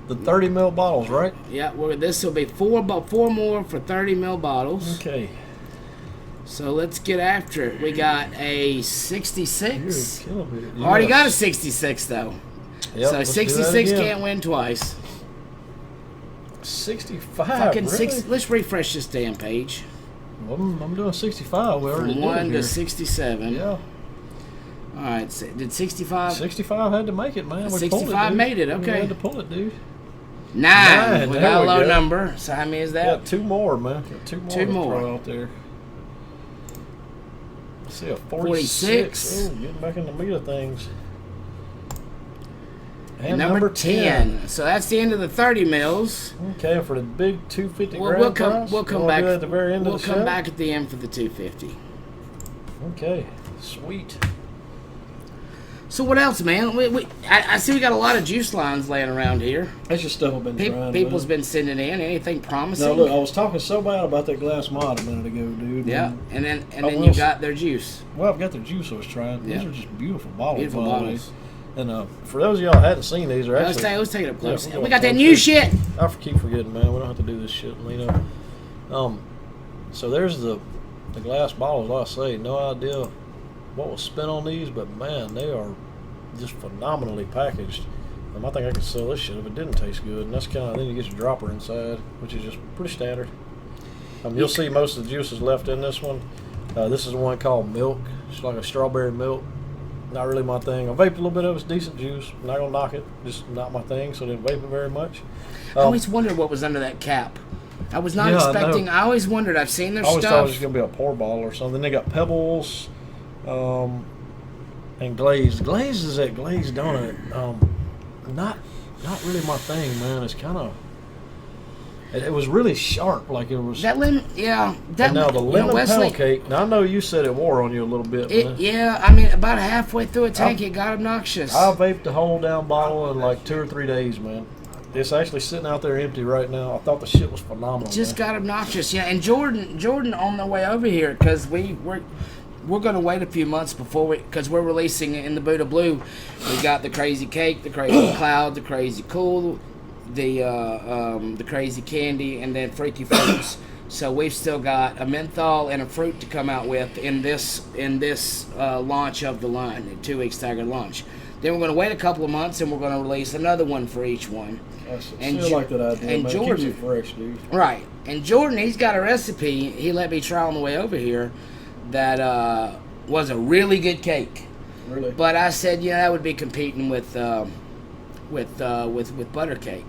the 30 ml bottles, right? Yeah, this will be four more for 30 ml bottles. Okay. So let's get after it. We got a 66. You're killing me. Already got a 66 though. Yep, So let's do that 66 again. can't win twice. 65. Fucking really? 6. Let's refresh this damn page. Well, I'm doing 65. We already From did 1 it to here. 67. Yeah. Alright, so did 65? 65 had to make it, man. We 65 pulled it, dude. made it, We okay. had to pull it, dude. 9. We There got a we low go. number. So how many is that? Got 2 more, man. Got 2 more. Two to more. throw out there. Let's see, a 46. Oh, getting back in the meat of things. And Number 10. So that's the end of the 30 mils. Okay, for the big 250 We'll grand come. price, We'll you come wanna back do that at the very end We'll of the come show? back at the end for the 250. Okay, sweet. So what else, man? I see we got a lot of juice lines laying around here. That's just stuff I've been trying. People's man. been sending in anything promising. Now look, I was talking so bad about that glass mod a minute ago, dude. Yeah, and I then will you s- got their juice. Well, I've got the juice I was trying. These Yeah. are just beautiful bottles. Beautiful by the way. bottles. And for those of y'all that hadn't seen these, are Let's actually. take it up close. Yeah, We we're got that gonna new close shit. I keep forgetting, man. We don't have to do this shit, Lino. So there's the glass bottles. Like I say, no idea what was spent on these, but man, they are just phenomenally packaged. I think I could sell this shit if it didn't taste good. And that's kind of then you get your dropper inside, which is just pretty standard. You'll see most of the juices left in this one. This is one called Milk. It's like a strawberry milk. Not really my thing. I vaped a little bit of it. It's decent juice. Not gonna knock it. Just not my thing. So I didn't vape it very much. I always wondered what was under that cap. I was not Yeah, I expecting. know. I always wondered. I've seen their I always thought it stuff. was just gonna be a pour bottle or something. They got pebbles, and glazed. Glazed is that glazed donut. Not really my thing, man. It's kind of. It was really sharp, like it was. That lemon, yeah. That And now the lemon Wesley, pound cake. Now I know you said it wore on you a little bit, man. yeah. I mean, about halfway through a tank, it got obnoxious. I vaped the whole down bottle in like 2 or 3 days, man. It's actually sitting out there empty right now. I thought the shit was phenomenal. Just man. got obnoxious, yeah. And Jordan on the way over here because we're going to wait a few months before because we're releasing in the Buddha Blue. We got the crazy cake, the crazy cloud, the crazy cool, the crazy candy, and then freaky fruits. So we've still got a menthol and a fruit to come out with in this launch of the line, the 2 week staggered launch. Then we're going to wait a couple of months and we're going to release another one for each one. I and still like that idea, and man. It Jordan- keeps you fresh, dude. Right. And Jordan, he's got a recipe he let me try on the way over here that was a really good cake. Really. But I said, yeah, that would be competing with butter cake.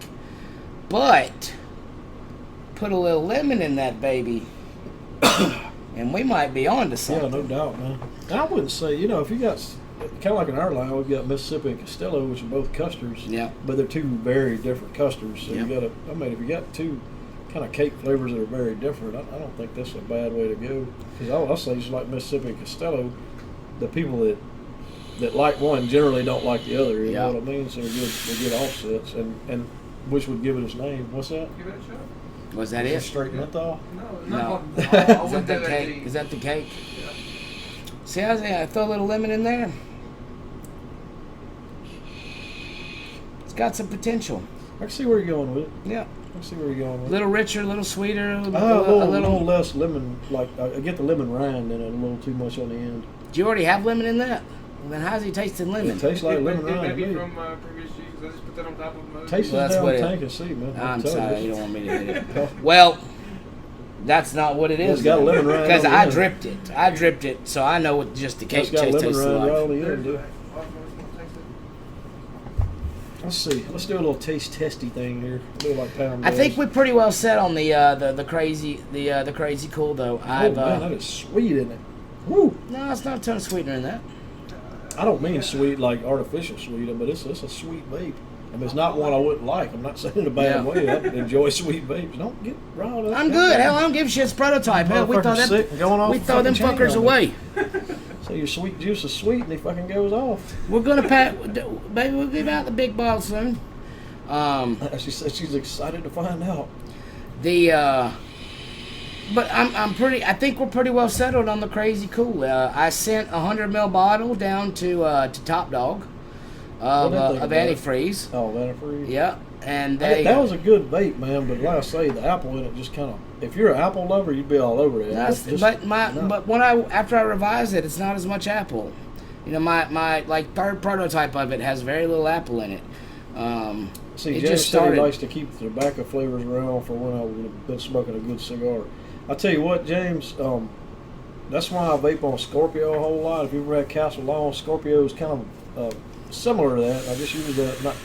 But put a little lemon in that baby, and we might be on to Yeah, something. no doubt, man. And I wouldn't say, if you got, kind of like in our line, we've got Mississippi and Costello, which are both custards. Yeah. But they're 2 very different custards. So Yeah. you got to, if you got 2 kind of cake flavors that are very different, I don't think that's a bad way to go. Because I'll say, just like Mississippi and Costello, the people that like one generally don't like the other. You Yeah. know what I mean? So they're good offsets, and which would give it its name. What's that? Give it a shot. Was that Is it? it straight menthol? No, No. I Is that wouldn't the do cake? to Is that the cake? Yeah. See, I throw a little lemon in there. It's got some potential. I can see where you're going with it. Yeah. I can see where you're going with A it. little richer, a little sweeter, a A little little. less lemon, like I get the lemon rind in it, a little too much on the end. Do you already have lemon in that? Well, then how's he tasting lemon? It tastes like lemon rind to Maybe me. from previous years. I just put that on top of Taste Well, it that's down what the it- tank and see, man. I'm tell sorry, you. you don't want me to hit it. Well, that's not what it is. It's got lemon rind Because on the I end. dripped it. I dripped it, so I know what just the cake It's got tastes lemon rind right like. on the end, dude. Let's see. Let's do a little taste testy thing here. Do it like pound. I think we're pretty well set on the crazy cool though. Oh man, that is sweet, isn't it? Woo! No, it's not a ton of sweetener in that. I don't mean sweet like artificial sweet, but it's a sweet vape. I mean, it's not one I wouldn't like. I'm not saying it in a bad Yeah. way. I enjoy sweet vapes. Don't get riled up. I'm good. Hell, I don't give a shit. It's prototype. Hell, we throw Motherfucker's them. sick and going off We the throw them fucking chain fuckers on me. away. So your sweet juice is sweet and he fucking goes off. We're gonna pack. Baby, we'll give out the big bottle soon. She said she's excited to find out. But I think we're pretty well settled on the crazy cool. I sent a 100 ml bottle down to Top Dog What did they of do? antifreeze. Oh, antifreeze. Yeah, And they, that was a good vape, man. But like I say, the apple in it just kind of. If you're an apple lover, you'd be all over that. but when after I revised it, it's not as much apple. You know, my like third prototype of it has very little apple in it. See, it James just said started. he likes to keep the tobacco flavors around for when I've been smoking a good cigar. I tell you what, James, that's why I vape on Scorpio a whole lot. If you ever had Castle Long, Scorpio is kind of similar to that. I just use that, not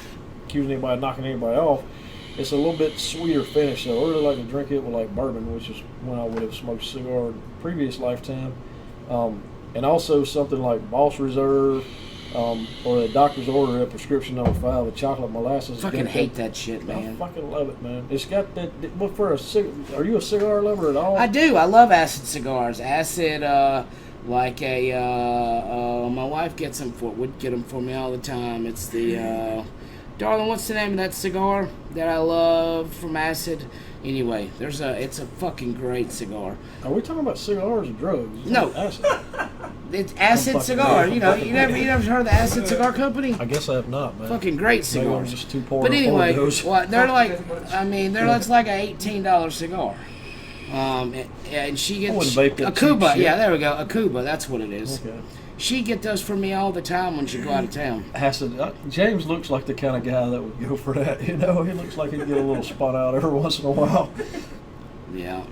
accusing anybody of knocking anybody off. It's a little bit sweeter finish, so I really like to drink it with like bourbon, which is when I would have smoked a cigar in a previous lifetime. And also something like Boss Reserve, or the doctor's order, a prescription number 5, the chocolate molasses. Fucking hate that shit, I man. fucking love it, man. It's got that. But for are you a cigar lover at all? I do. I love acid cigars. Acid, like my wife gets them would get them for me all the time. It's the, darling, what's the name of that cigar that I love from Acid? Anyway, it's a fucking great cigar. Are we talking about cigars or drugs? No. Acid. It's Acid Cigar. You know, you never heard of the Acid Cigar Company? I guess I have not, man. Fucking great Maybe I'm cigars. just too poor. But to anyway, afford those. well, they're like, it's like an $18 cigar. And she I gets wouldn't vape that a Cuba. cheap shit. Yeah, there we go. A Cuba. That's what it is. Okay. She get those for me all the time when she go out of town. Acid. James looks like the kind of guy that would go for that. You know, he looks like he'd get a little spot out every once in a while. Yeah.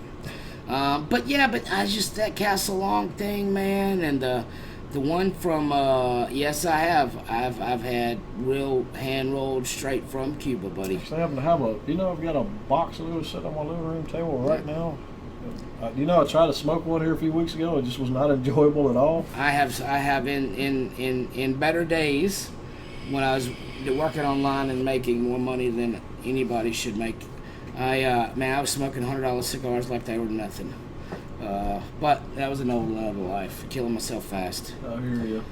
But I just that Castle Long thing, man, and the one from yes, I have. I've had real hand rolled straight from Cuba, buddy. So I happen to have I've got a box of those sitting on my living room table right now. I tried to smoke one here a few weeks ago. It just was not enjoyable at all. I have in better days when I was working online and making more money than anybody should make. I was smoking $100 cigars like they were nothing. But that was an old life, killing myself fast. I hear you.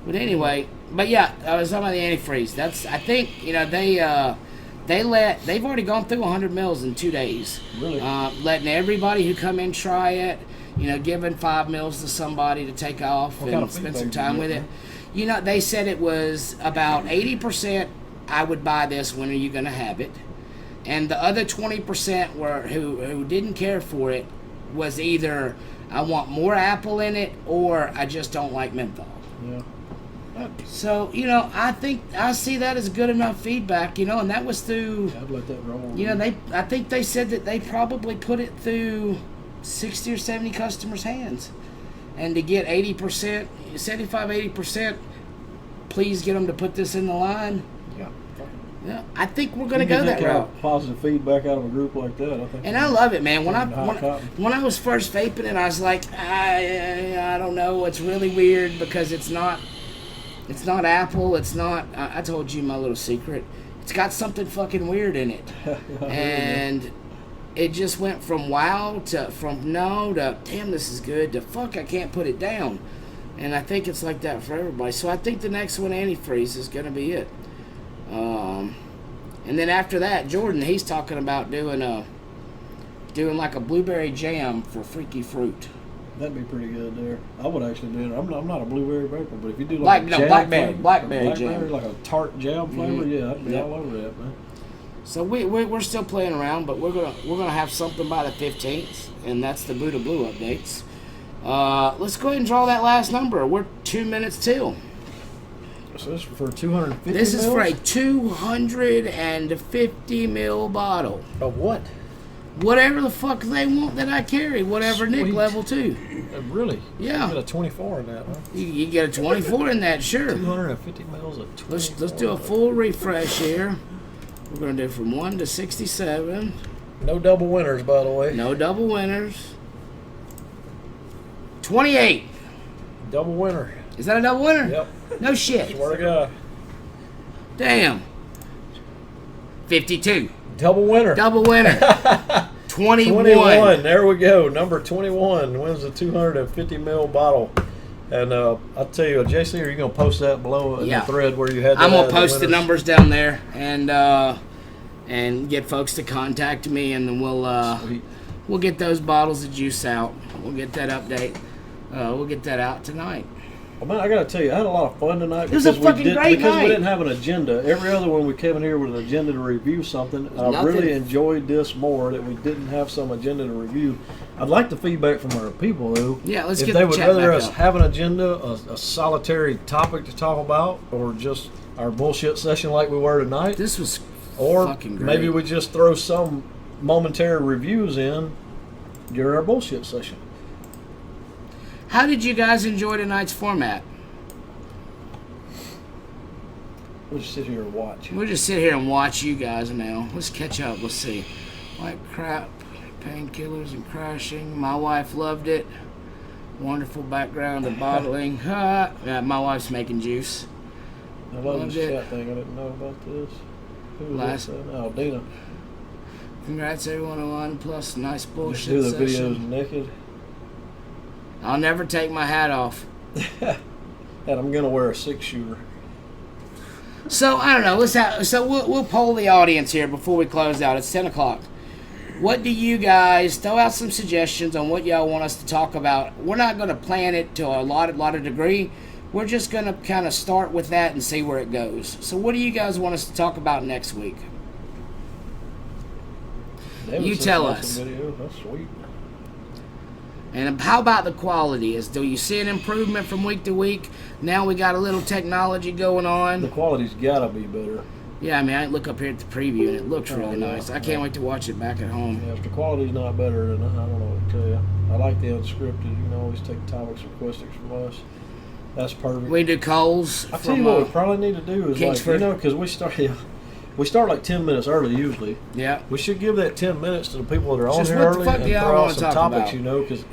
But anyway, I was talking about the antifreeze. I think they've already gone through 100 mils in 2 days. Really? Letting everybody who come in try it. Giving 5 mils to somebody to take off What kind and of spend feedback some did you time get, with it. man? They said it was about 80%. I would buy this. When are you going to have it? And the other 20% who didn't care for it was either I want more apple in it or I just don't like menthol. Yeah. So, I think I see that as good enough feedback, and that was through, I'd let that roll. I think they said that they probably put it through 60 or 70 customers' hands. And to get 80%, 75, 80%, please get them to put this in the line. Yeah, I think we're going to go that route. Positive feedback out of a group like that, I think. And I love it, man. When I was first vaping it, I was like, I don't know. It's really weird because it's not apple. It's not. I told you my little secret. It's got something fucking weird in it, and it just went from wow to no to damn, this is good to fuck, I can't put it down. And I think it's like that for everybody. So I think the next one, antifreeze, is going to be it. And then after that, Jordan, he's talking about doing like a blueberry jam for Freaky Fruit. That'd be pretty good there. I would actually do it. I'm not a blueberry vapor, but if you do like blackberry jam, like a tart jam flavor, yeah, I'd be all over that, man. So we're still playing around, but we're gonna have something by the 15th, and that's the Buddha Blue updates. Let's go ahead and draw that last number. We're 2 minutes till. So this is for 250 This is for a mils? 250 ml bottle. Of what? Whatever the fuck they want that I carry. Whatever Nick Sweet. level 2. Really? Yeah. You get a 24 in that, huh? You get a 24 in that, sure. 250 mils of 24. Let's do a full refresh here. We're gonna do from 1 to 67. No double winners, by the way. No double winners. 28. Double winner. Is that a double winner? Yep. No shit. Swear to God. Damn. 52. Double winner. Double winner. 21. 21. There we go. Number 21 wins the 250 ml bottle. And I'll tell you, JC, are you going to post that below in the thread where you had that? I'm going to post the numbers down there and get folks to contact me, and then we'll get those bottles of juice out. We'll get that update. We'll get that out tonight. Oh, man, I gotta tell you, I had a lot of fun tonight. It was a fucking great because night. we didn't have an agenda. Every other one we came in here with an agenda to review something. I Nothing. really enjoyed this more that we didn't have some agenda to review. I'd like the feedback from our people though. Yeah, let's if get they the would chat rather back us up. have an agenda, a solitary topic to talk about, or just our bullshit session like we were tonight, This was or fucking great. maybe we just throw some momentary reviews in during our bullshit session. How did you guys enjoy tonight's format? We'll just sit here and watch. We'll just sit here and watch you guys now. Let's catch up. Let's see. Like crap, painkillers and crashing. My wife loved it. Wonderful background of bottling. Yeah, my wife's making juice. I love Loved this it. chat thing. I didn't know about this. Who was Last- this? Oh, Dina. Congrats everyone on plus nice Just bullshit do the session. videos naked. I'll never take my hat off. And I'm gonna wear a 6-shooter. So I don't know. So we'll poll the audience here before we close out. It's 10 o'clock. What do you guys throw out some suggestions on what y'all want us to talk about? We're not going to plan it to a lot of degree. We're just going to kind of start with that and see where it goes. So what do you guys want us to talk about next week? David You sent tell me us. some videos. That's sweet. And how about the quality? Do you see an improvement from week to week? Now we got a little technology going The on. quality's gotta be better. Yeah, I mean, I look up here at the preview and it looks Oh, really yeah. nice. I can't wait to watch it back at home. Yeah, if the quality's not better, then I don't know what to tell you. I like the unscripted. You can always take topics requested from us. That's perfect. We do calls I tell from you what we probably need to do is Kingsford. because we start like 10 minutes early usually. yeah. We should give that 10 minutes to the people that are on Just here what the early fuck and do y'all throw out wanna some talk topics, about? because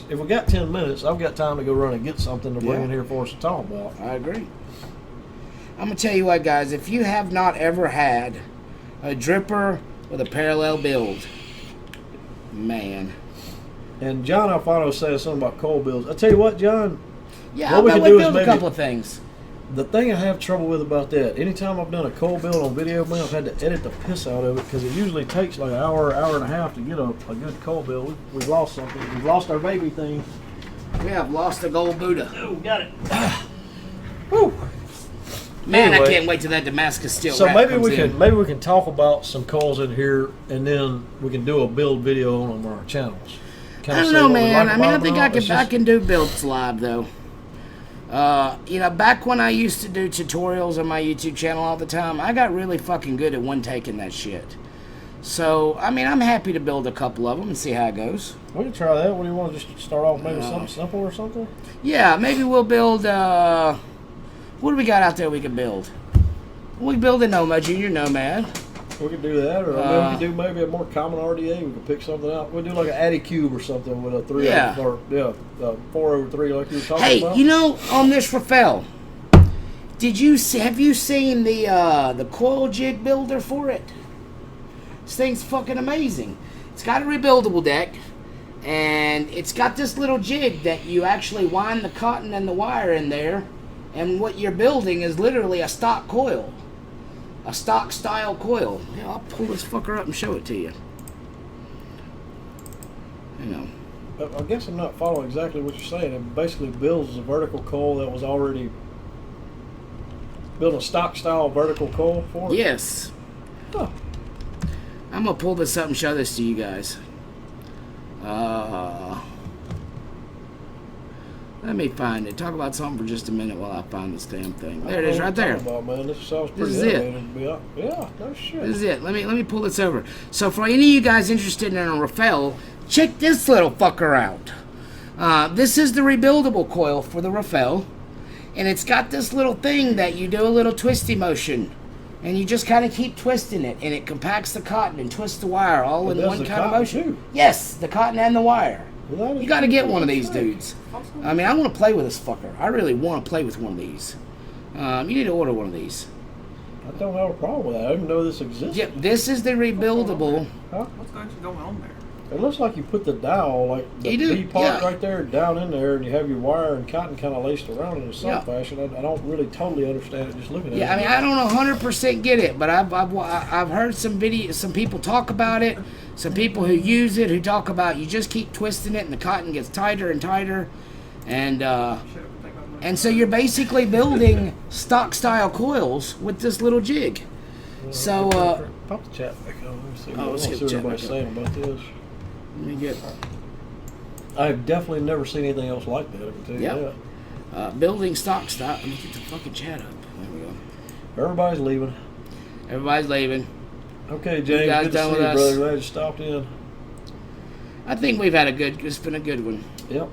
if we got 10 minutes, I've got time to go run and get something to bring Yeah. in here for us to talk about. I agree. I'm going to tell you what, guys. If you have not ever had a dripper with a parallel build, man. And John Alfano says something about coal builds. I tell you what, John, Yeah, What we I'll can go do is build a maybe- couple of things. the thing I have trouble with about that, anytime I've done a coal build on video, man, I've had to edit the piss out of it because it usually takes like an hour and a half to get a good coal build. We've lost something. We've lost our baby thing. We have lost a gold Buddha. Oh, got it. Woo. Man, I Anyway, can't wait till that Damascus steel So wrap maybe comes we in. can talk about some coals in here, and then we can do a build video on them on our channels. I don't know, man. I mean, I think I can do builds live though. Back when I used to do tutorials on my YouTube channel all the time, I got really fucking good at one taking that shit. So, I mean, I'm happy to build a couple of them and see how it goes. We can try that. What do you want to just start off maybe something simple or something? Yeah, maybe we'll build, what do we got out there we can build? We build a Nomad, Junior Nomad. We could do that, or we could do maybe a more common RDA. We could pick something out. We'll do like an Addy Cube or something with a 4/3 like you were talking Hey, about. on this Rafael, have you seen the coil jig builder for it? This thing's fucking amazing. It's got a rebuildable deck, and it's got this little jig that you actually wind the cotton and the wire in there, and what you're building is literally a stock coil. A stock style coil. Yeah, I'll pull this fucker up and show it to you. I guess I'm not following exactly what you're saying. It basically builds a vertical coil that was already built a stock style vertical coil for it. Yes. Huh. I'm gonna pull this up and show this to you guys. Let me find it. Talk about something for just a minute while I find this damn thing. There it is, right there. About, man. This sounds pretty This is it. elevated to be up. Yeah, no shit. This is it. Let me pull this over. So for any of you guys interested in a Rafael, check this little fucker out. This is the rebuildable coil for the Rafael, and it's got this little thing that you do a little twisty motion, and you just kind of keep twisting it, and it compacts the cotton and twists the wire all in does one the kind of cotton motion. too? Yes, the cotton and the wire. Well, that is You got to get pretty one of these sick. dudes. I mean, I want to play with this fucker. I really want to play with one of these. You need to order one of these. I don't have a problem with that. I didn't know this existed. Yep, this is the rebuildable. Huh? What's actually going on there? It looks like you put the dowel, like the You do, B part yeah. right there, down in there, and you have your wire and cotton kind of laced around in some Yeah. fashion. I don't really totally understand it just looking at it. Yeah, I mean, I don't 100% get it, but I've heard some people talk about it. Some people who use it who talk about you just keep twisting it and the cotton gets tighter and tighter, and Shit, I think I'm And so you're basically building stock style coils with this little jig. So, pop the chat back on. let's Let's get see the chat what everybody's back saying about this. let me get I've definitely never seen anything else like that. I can tell you Yep. that. building stock style. Let me get the fucking chat up. There we go. Everybody's leaving. Everybody's leaving. Okay, James, guys good to done see with you, us? brother. Glad you stopped in. I think we've had it's been a good one. Yep.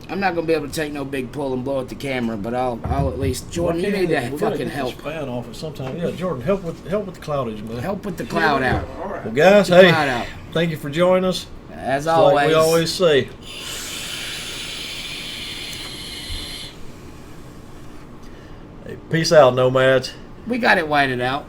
I'm not gonna be able to take no big pull and blow at the camera, but I'll at least Jordan, you need to We gotta fucking get help. this fan off at some time. Yeah, Jordan, help with the cloudage, man. Help with the cloud out. All right. Well, guys, The hey, cloud out. thank you for joining us. As Like always. we always say. Hey, peace out, Nomads. We got it whited out.